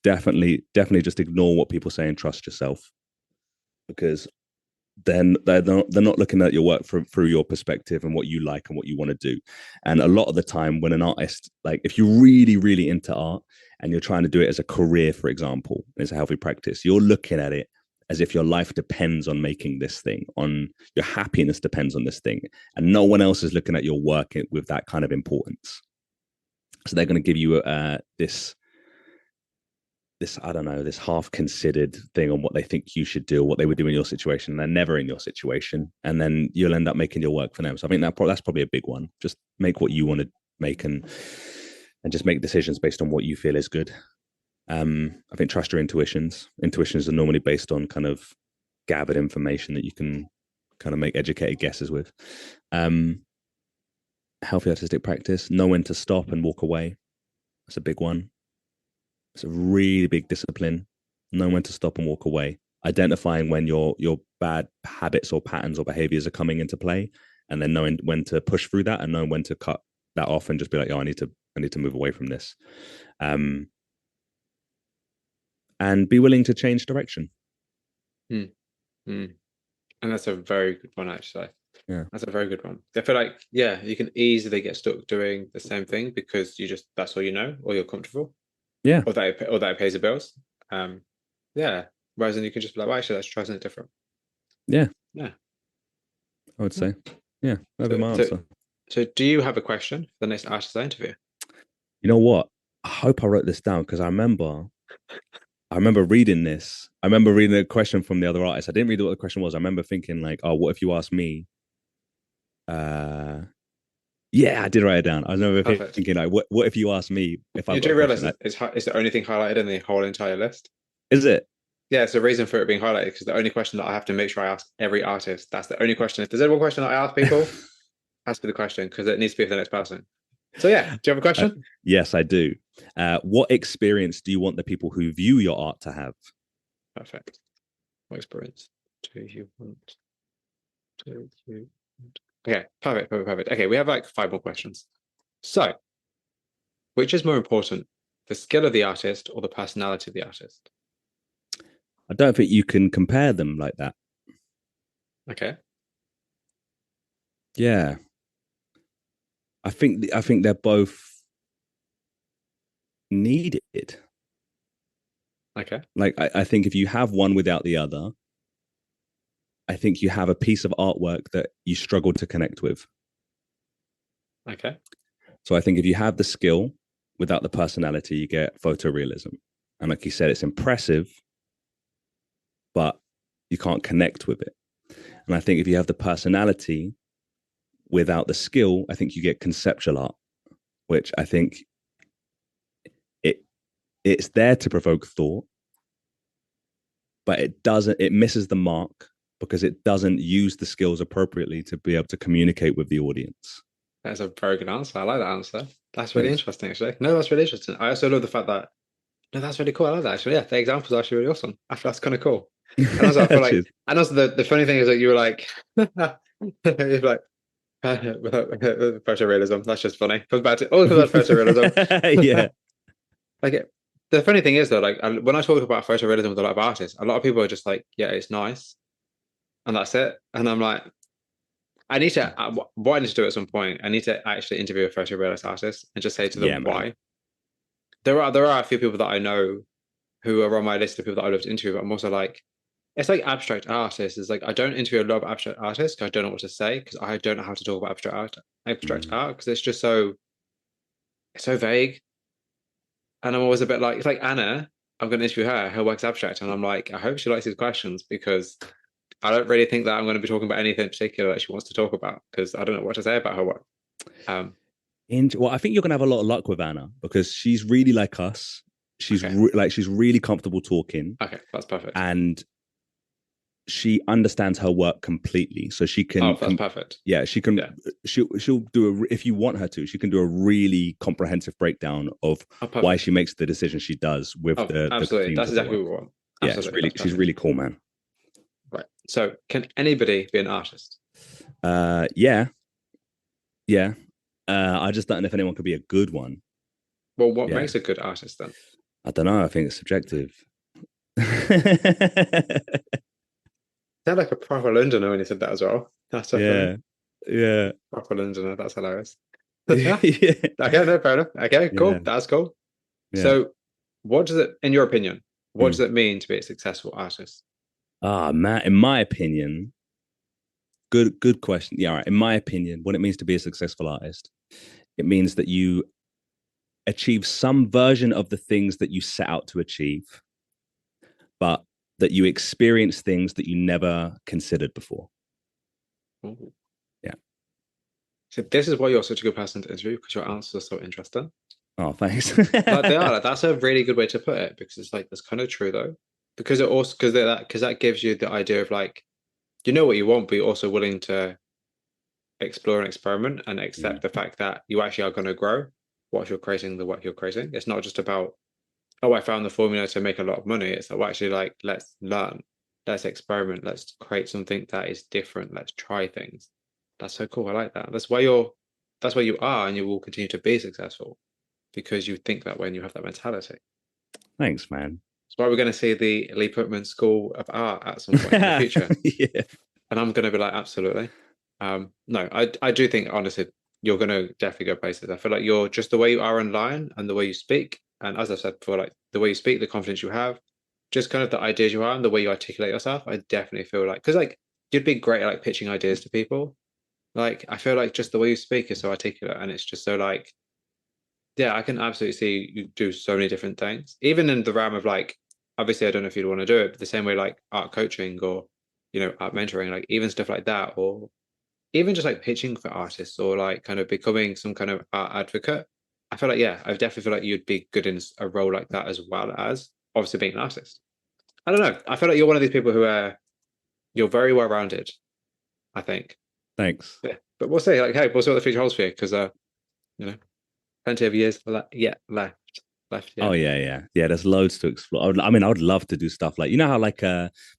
Definitely just ignore what people say and trust yourself, because then they're not looking at your work through your perspective and what you like and what you want to do. And a lot of the time when an artist, like if you're really into art and you're trying to do it as a career, for example, as a healthy practice, you're looking at it as if your life depends on making this thing, on your happiness depends on this thing, and no one else is looking at your work with that kind of importance. So they're going to give you this I don't know, this half considered thing on what they think you should do, or what they would do in your situation, and they're never in your situation, and then you'll end up making your work for them. So I think that's probably a big one. Just make what you want to make, and just make decisions based on what you feel is good. I think trust your intuitions are normally based on kind of gathered information that you can kind of make educated guesses with. um Healthy artistic practice, know when to stop and walk away. That's a big one. It's a really big discipline. Knowing when to stop and walk away. Identifying when your bad habits or patterns or behaviors are coming into play, and then knowing when to push through that and knowing when to cut that off and just be like, oh, I need to move away from this. Um, and be willing to change direction.
Hmm. Hmm. And that's a very good one, actually.
Yeah.
That's a very good one. I feel like, yeah, you can easily get stuck doing the same thing because that's all you know, or you're comfortable,
Yeah.
or that it pays the bills. Yeah. Whereas then you can just be like, well, actually, let's try something different.
Yeah.
Yeah.
I would say. Yeah. That'd be
So,
my
so,
answer.
so do you have a question for the next artist I interview?
You know what? I hope I wrote this down because I remember reading this. I remember reading a question from the other artist. I didn't read what the question was. I remember thinking like, oh, what if you asked me? Uh, Yeah, I did write it down. I was never
Perfect.
thinking like, what if you asked me if I've
You
got a
do realize
question?
that it's the only thing highlighted in the whole entire list.
Is it?
Yeah, it's the reason for it being highlighted because the only question that I have to make sure I ask every artist. That's the only question. If there's any one question that I ask people, has to be the question because it needs to be for the next person. So yeah, do you have a
Uh,
question?
yes, I do. What experience do you want the people who view your art to have?
Perfect. What experience do you want? Do you want? Okay, perfect, perfect, perfect. Okay, we have like 5 more questions. So, which is more important, the skill of the artist or the personality of the artist?
I don't think you can compare them like that.
Okay,
Yeah, I think they're both needed.
okay,
Like I think if you have one without the other, I think you have a piece of artwork that you struggle to connect with.
okay,
So I think if you have the skill without the personality, you get photorealism. And like you said, it's impressive, but you can't connect with it. And I think if you have the personality without the skill, I think you get conceptual art, which I think it it's there to provoke thought, but it misses the mark because it doesn't use the skills appropriately to be able to communicate with the audience.
that's a very good answer. I like that answer. That's really
Thanks.
interesting, actually. No, that's really interesting. I also love the fact that no, that's really cool. I like that actually. Yeah, the examples are actually really awesome. I feel that's kind of cool. And also, I feel like,
Cheers.
and also the funny thing is that you were like, you're like, photorealism. That's just funny. Comes back to all about photorealism.
Yeah.
Like the funny thing is though, like when I talk about photorealism with a lot of artists, a lot of people are just like, yeah, it's nice, and that's it. And I'm like, I need to. What I need to do at some point, I need to actually interview a photorealist artist and just say to
Yeah,
them
man.
why. There are a few people that I know who are on my list of people that I love to interview, but I'm also like, it's like abstract artists. It's like I don't interview a lot of abstract artists because I don't know what to say because I don't know how to talk about abstract
Mm.
art because it's just so vague. And I'm always a bit like, it's like Anna. I'm going to interview her. Her work's abstract, and I'm like, I hope she likes these questions because I don't really think that I'm going to be talking about anything in particular that she wants to talk about because I don't know what to say about her work. Um,
Well, I think you're gonna have a lot of luck with Anna because she's really like us.
okay,
She's really comfortable talking,
okay, that's perfect.
and she understands her work completely. So she
Oh,
can,
that's perfect.
yeah, she can.
Yeah,
She'll do a, if you want her to, she can do a really comprehensive breakdown of
oh,
why
perfect.
she makes the decision she does with
Oh,
the
absolutely.
themes
That's
of her
exactly
work.
what we want.
Yeah, it's
Absolutely,
really
that's
she's
perfect.
really cool, man.
Right. So, can anybody be an artist?
Yeah, yeah. I just don't know if anyone could be a good one.
Well, what
Yeah,
makes a good artist then?
I don't know. I think it's subjective.
They're like a proper Londoner when you said that as well. That's so funny.
Yeah, yeah,
Proper Londoner. That's hilarious.
yeah,
Okay, no, fair enough. Okay,
yeah,
cool. That's cool.
yeah.
So, what does it, in your opinion, what does
Mm.
it mean to be a successful artist?
Ah, man. In my opinion, good question. Yeah, all right. In my opinion, what it means to be a successful artist, it means that you achieve some version of the things that you set out to achieve, but that you experience things that you never considered before.
Ooh.
Yeah.
So this is why you're such a good person to interview because your answers are so interesting.
Oh, thanks.
Like they are. Like, that's a really good way to put it because it's like that's kind of true though. Because it also because that gives you the idea of like you know what you want, but you're also willing to explore and experiment and
Mm.
accept the fact that you actually are going to grow what you're creating, the work you're creating. It's not just about oh, I found the formula to make a lot of money. It's like, well, actually like let's learn, let's experiment, let's create something that is different, let's try things. That's so cool. I like that. That's where you are and you will continue to be successful because you think that way and you have that mentality.
Thanks, man.
That's why we're going to see the Lee Putman School of Art at some point in the future.
Yeah.
And I'm going to be like, absolutely. No, I do think honestly, you're going to definitely go places. I feel like you're just the way you are online and the way you speak. And as I've said before, like the way you speak, the confidence you have, just kind of the ideas you are and the way you articulate yourself. I definitely feel like, because like you'd be great at like pitching ideas to people. Like I feel like just the way you speak is so articulate and it's just so like, yeah, I can absolutely see you do so many different things. Even in the realm of like, obviously, I don't know if you'd want to do it, but the same way like art coaching or art mentoring, like even stuff like that, or even just like pitching for artists or like kind of becoming some kind of art advocate, I feel like, yeah, I definitely feel like you'd be good in a role like that, as well as obviously being an artist. I don't know. I feel like you're one of these people who are, you're very well rounded, I think.
Thanks.
Yeah. But we'll see. Like, hey, we'll see what the future holds for you, because you know, plenty of years yet left.
Oh
Yeah.
yeah. There's loads to explore. I would love to do stuff like, you know how like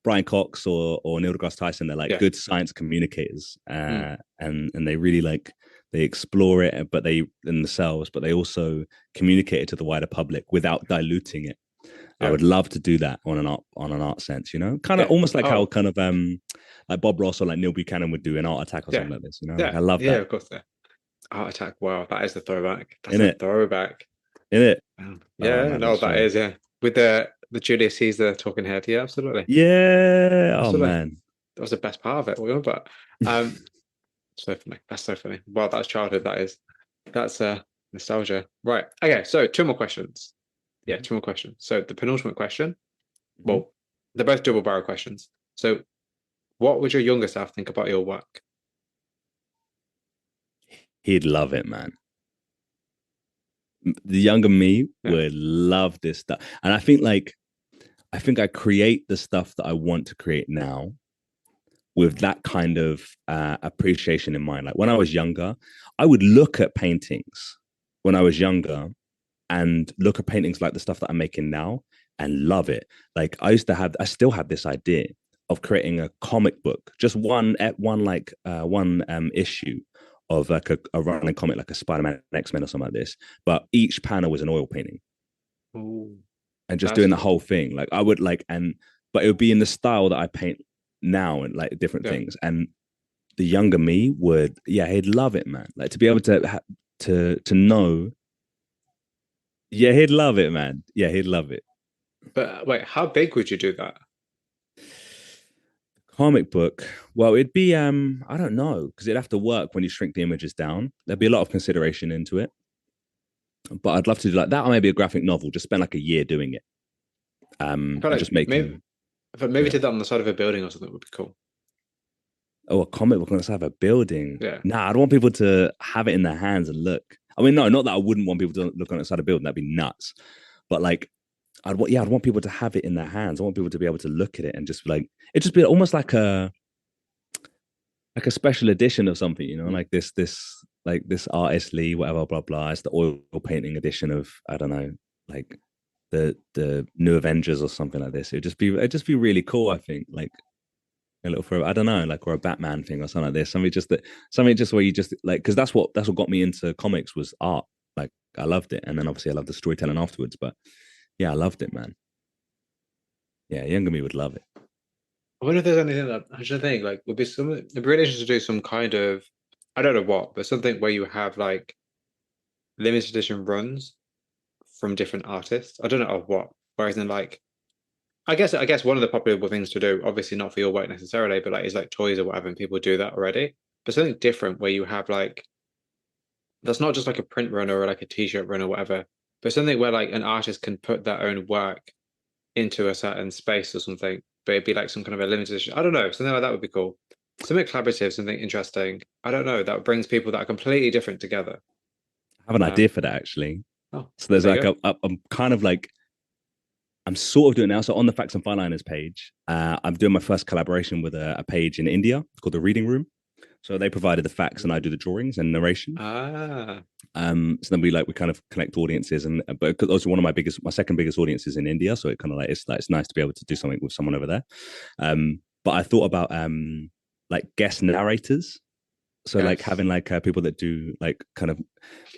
Brian Cox or Neil deGrasse Tyson, they're like
Yeah.
good science communicators,
Mm.
and they really like they explore it, but they in themselves, but they also communicate it to the wider public without diluting it. I
Yeah.
would love to do that on an art sense, you know, kind of
Yeah.
almost like how
Oh,
kind of like Bob Ross or like Neil Buchanan would do an art attack or
yeah.
something like this, you know. Like
Yeah.
I love
Yeah.
that.
Of course. Yeah. Art Attack. Wow, that is the throwback. That's
In
a
it,
throwback.
in it. Oh
Yeah.
man,
No,
that's
that
so.
is, yeah. With the Julius Caesar talking head. Yeah. Absolutely.
Yeah. Oh
Absolutely.
man.
That was the best part of it. But so funny. That's so funny. Wow, that's childhood. That is. That's nostalgia. Right. Okay. So two more questions. Yeah, two more questions. So the penultimate question.
Mhm.
Well, they're both double barrel questions. So, what would your younger self think about your work?
He'd love it, man. The younger me
Yeah.
would love this stuff, and I think I create the stuff that I want to create now with that kind of appreciation in mind. Like when I was younger, I would look at paintings when I was younger and look at paintings like the stuff that I'm making now and love it. Like I still have this idea of creating a comic book, just one issue of like a running comic, like a Spider-Man, X-Men or something like this. But each panel was an oil painting,
Ooh,
and just
that's
doing the
cool.
whole thing. Like I would like, and but it would be in the style that I paint now and like different
Yeah.
things. And the younger me would, yeah, he'd love it, man. Like to be able to know, yeah, he'd love it, man. Yeah, he'd love it.
But wait, how big would you do that?
Comic book. Well, it'd be I don't know, because it'd have to work when you shrink the images down. There'd be a lot of consideration into it. But I'd love to do like that, or maybe a graphic novel. Just spend like a year doing it.
I feel
And
like
just make
maybe,
them.
but maybe
Yeah.
did that on the side of a building or something would be cool.
Oh, a comic book on the side of a building.
Yeah.
Nah, I'd want people to have it in their hands and look. I mean, no, not that I wouldn't want people to look on the side of a building. That'd be nuts. But like, I'd want people to have it in their hands. I want people to be able to look at it and just be like, it just be almost like a special edition of something, you know,
Mm.
like this artist Lee, whatever, blah blah. It's the oil painting edition of, I don't know, like the New Avengers or something like this. It'd just be really cool. I think like a little for I don't know, like or a Batman thing or something like this. Something just where you just like, because that's what got me into comics was art. Like I loved it, and then obviously I loved the storytelling afterwards. But yeah, I loved it, man. Yeah, younger me would love it.
I wonder if there's anything that I should think like would be some. It'd be really interesting to do some kind of, I don't know what, but something where you have like limited edition runs from different artists. I don't know of what. Whereas in like, I guess one of the popular things to do, obviously not for your work necessarily, but like is like toys or whatever, and people do that already. But something different where you have like, that's not just like a print run or like a t-shirt run or whatever, but something where like an artist can put their own work into a certain space or something, but it'd be like some kind of a limited edition. I don't know, something like that would be cool. Something collaborative, something interesting. I don't know, that brings people that are completely different together.
I have an idea
Um,
for that actually.
oh,
So there's
there you
like
go.
I'm kind of like I'm sort of doing it now. So on the Facts and Fineliners page, I'm doing my first collaboration with a page in India called the Reading Room. So they provided the facts and I do the drawings and narration.
Ah,
So then we kind of connect audiences, and but also one of my second biggest audiences in India. So it kind of like it's nice to be able to do something with someone over there. But I thought about like guest narrators. So like
yes.
having like people that do like kind of,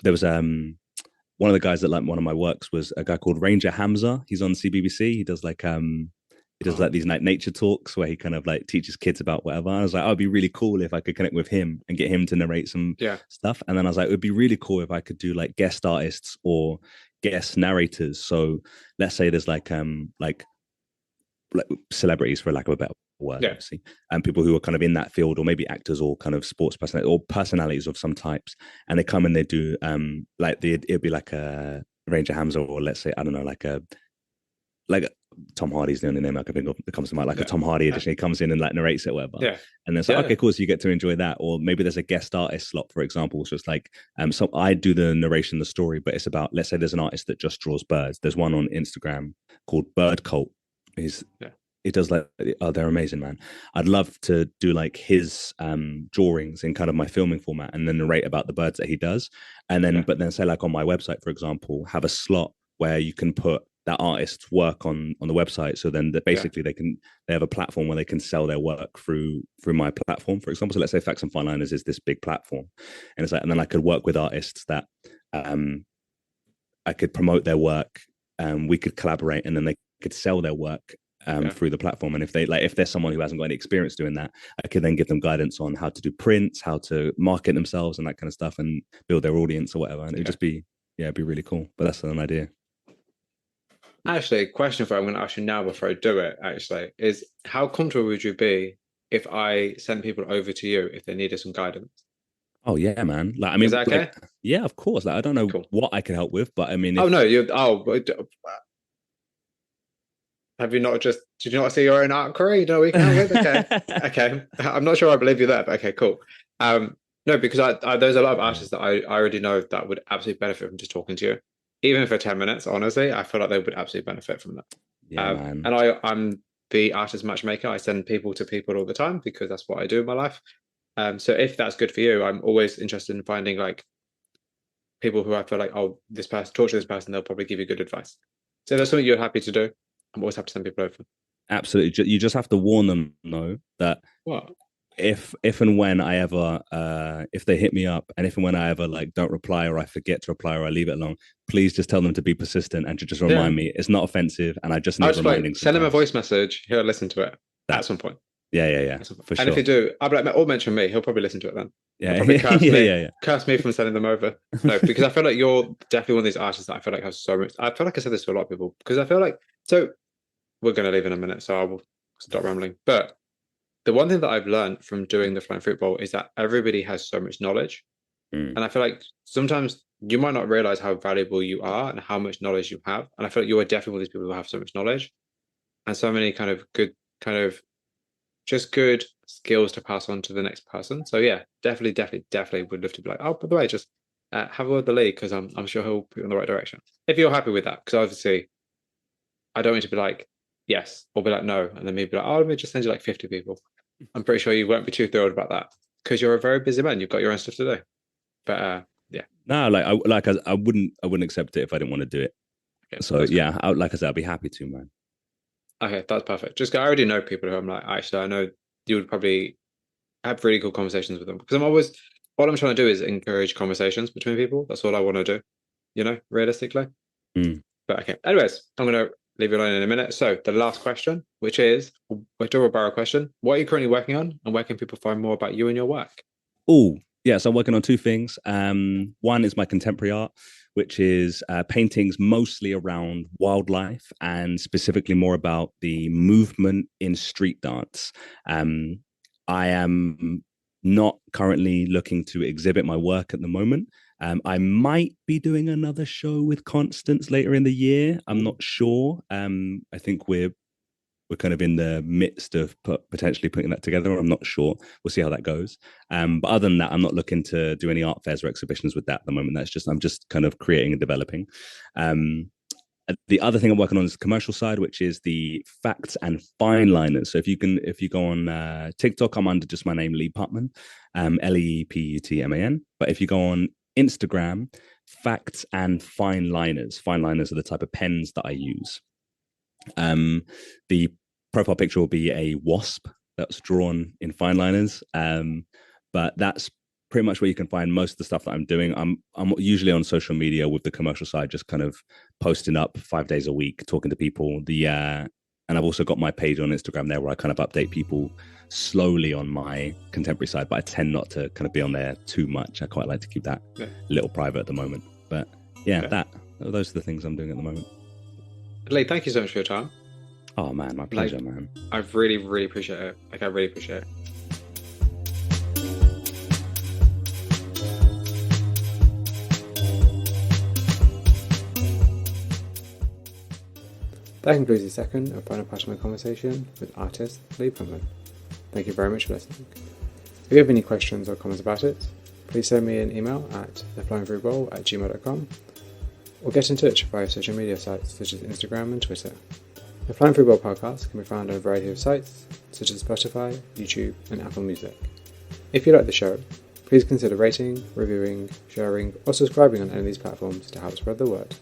there was one of the guys that like one of my works was a guy called Ranger Hamza. He's on CBBC. He does like
Oh,
these like nature talks where he kind of like teaches kids about whatever. I was like, oh, it'd be really cool if I could connect with him and get him to narrate some
yeah,
stuff. And then I was like, it would be really cool if I could do like guest artists or guest narrators. So let's say there's like celebrities, for lack of a better word,
yeah.
obviously, and people who are kind of in that field, or maybe actors or kind of sports personalities or personalities of some types, and they come and they do it'd be like a Ranger Hamza, or let's say I don't know, like Tom Hardy's the only name I can think of that comes to mind, like a Tom Hardy edition. He comes in and like narrates it, or whatever.
Yeah.
And then it's like, okay, cool. So you get to enjoy that. Or maybe there's a guest artist slot, for example. So it's like, so I do the narration, the story, but it's about, let's say there's an artist that just draws birds. There's one on Instagram called Bird Cult. He does like, oh, they're amazing, man. I'd love to do like his drawings in kind of my filming format and then narrate about the birds that he does. And then, but then say like on my website, for example, have a slot where you can put that artist's work on the website. So then basically they have a platform where they can sell their work through my platform, for example. So let's say Facts and Fine Liners is this big platform. And it's like, and then I could work with artists that I could promote their work, we could collaborate, and then they could sell their work through the platform. And if there's someone who hasn't got any experience doing that, I could then give them guidance on how to do prints, how to market themselves and that kind of stuff, and build their audience or whatever. And it would just be, it'd be really cool. But that's an idea.
Actually, a question for I'm going to ask you now before I do it, actually, is how comfortable would you be if I sent people over to you if they needed some guidance?
Oh yeah, man. Like, I mean,
is that okay?
Yeah, of course. Like, I don't know what I can help with, but I mean,
have you not did you not see your own art career? You know, we can help with? Okay. Okay. I'm not sure I believe you there, but okay, cool. No, because there's a lot of artists that I already know that would absolutely benefit from just talking to you. Even for 10 minutes, honestly, I feel like they would absolutely benefit from that.
Yeah, man.
And I'm the artist matchmaker. I send people to people all the time because that's what I do in my life. So if that's good for you, I'm always interested in finding like people who I feel like, oh, this person, talk to this person, they'll probably give you good advice. So if that's something you're happy to do, I'm always happy to send people over.
Absolutely. You just have to warn them, though, that if and when I ever if they hit me up, and if and when I ever like don't reply, or I forget to reply, or I leave it alone, please just tell them to be persistent and to just remind me. It's not offensive, and I just need reminding.
Send them a voice message. He'll listen to it at some point.
Yeah. For sure.
And if you do, I'll be like, or mention me. He'll probably listen to it then.
Yeah.
Curse me from sending them over. No, because I feel like you're definitely one of these artists that I feel like has so much. I feel like I said this to a lot of people because I feel like, so we're going to leave in a minute, so I will stop rambling. But the one thing that I've learned from doing the Flying Fruit Bowl is that everybody has so much knowledge. And I feel like sometimes you might not realize how valuable you are and how much knowledge you have. And I feel like you are definitely one of these people who have so much knowledge and so many kind of good skills to pass on to the next person. So yeah, definitely would love to be like, oh, by the way, just have a word with the Lee, because I'm sure he'll put you in the right direction. If you're happy with that, because obviously I don't want to be like, yes, or be like, no, and then maybe like, oh, let me just send you like 50 people. I'm pretty sure you won't be too thrilled about that because you're a very busy man. You've got your own stuff to do. But yeah.
No, I wouldn't accept it if I didn't want to do it. Okay, so yeah, like I said, I'd be happy to, man.
Okay, that's perfect. Just I already know people who I'm like, actually, I know you would probably have really cool conversations with them, because all I'm trying to do is encourage conversations between people. That's all I want to do, realistically. But okay, anyways, I'm going to leave you alone in a minute. So the last question, which is a double barrel question. What are you currently working on, and where can people find more about you and your work?
Oh, yeah, so I'm working on two things. One is my contemporary art, which is paintings mostly around wildlife and specifically more about the movement in street dance. I am not currently looking to exhibit my work at the moment. I might be doing another show with Constance later in the year. I'm not sure. I think we're kind of in the midst of potentially putting that together. I'm not sure. We'll see how that goes. But other than that, I'm not looking to do any art fairs or exhibitions with that at the moment. I'm just kind of creating and developing. The other thing I'm working on is the commercial side, which is the Facts and Fine Liners. So if you go on TikTok, I'm under just my name, Lee Putman, Leputman. But if you go on Instagram, Facts and Fine Liners. Fine liners are the type of pens that I use. The profile picture will be a wasp that's drawn in fine liners, but that's pretty much where you can find most of the stuff that I'm doing. I'm usually on social media with the commercial side, just kind of posting up 5 days a week, talking to people. And I've also got my page on Instagram there where I kind of update people slowly on my contemporary side, but I tend not to kind of be on there too much. I quite like to keep that a little private at the moment. But those are the things I'm doing at the moment.
Lee, thank you so much for your time.
Oh man, my pleasure, man.
I really, really appreciate it. I really appreciate it. That concludes the second and final part of my conversation with artist Lee Putman. Thank you very much for listening. If you have any questions or comments about it, please send me an email at theflyingthroughball@gmail.com or get in touch via social media sites such as Instagram and Twitter. The Flying Through Ball podcast can be found on a variety of sites such as Spotify, YouTube, and Apple Music. If you like the show, please consider rating, reviewing, sharing, or subscribing on any of these platforms to help spread the word.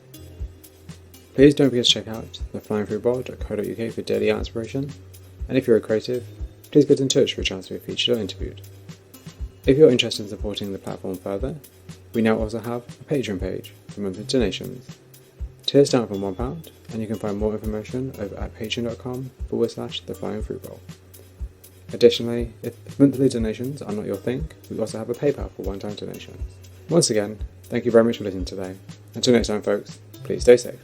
Please don't forget to check out theflyingthroughball.co.uk for daily art inspiration, and if you're a creative, please get in touch for a chance to be featured or interviewed. If you're interested in supporting the platform further, we now also have a Patreon page for monthly donations. Tiers start from £1, and you can find more information over at patreon.com/theflyingthroughball. Additionally, if monthly donations are not your thing, we also have a PayPal for one-time donations. Once again, thank you very much for listening today. Until next time, folks, please stay safe.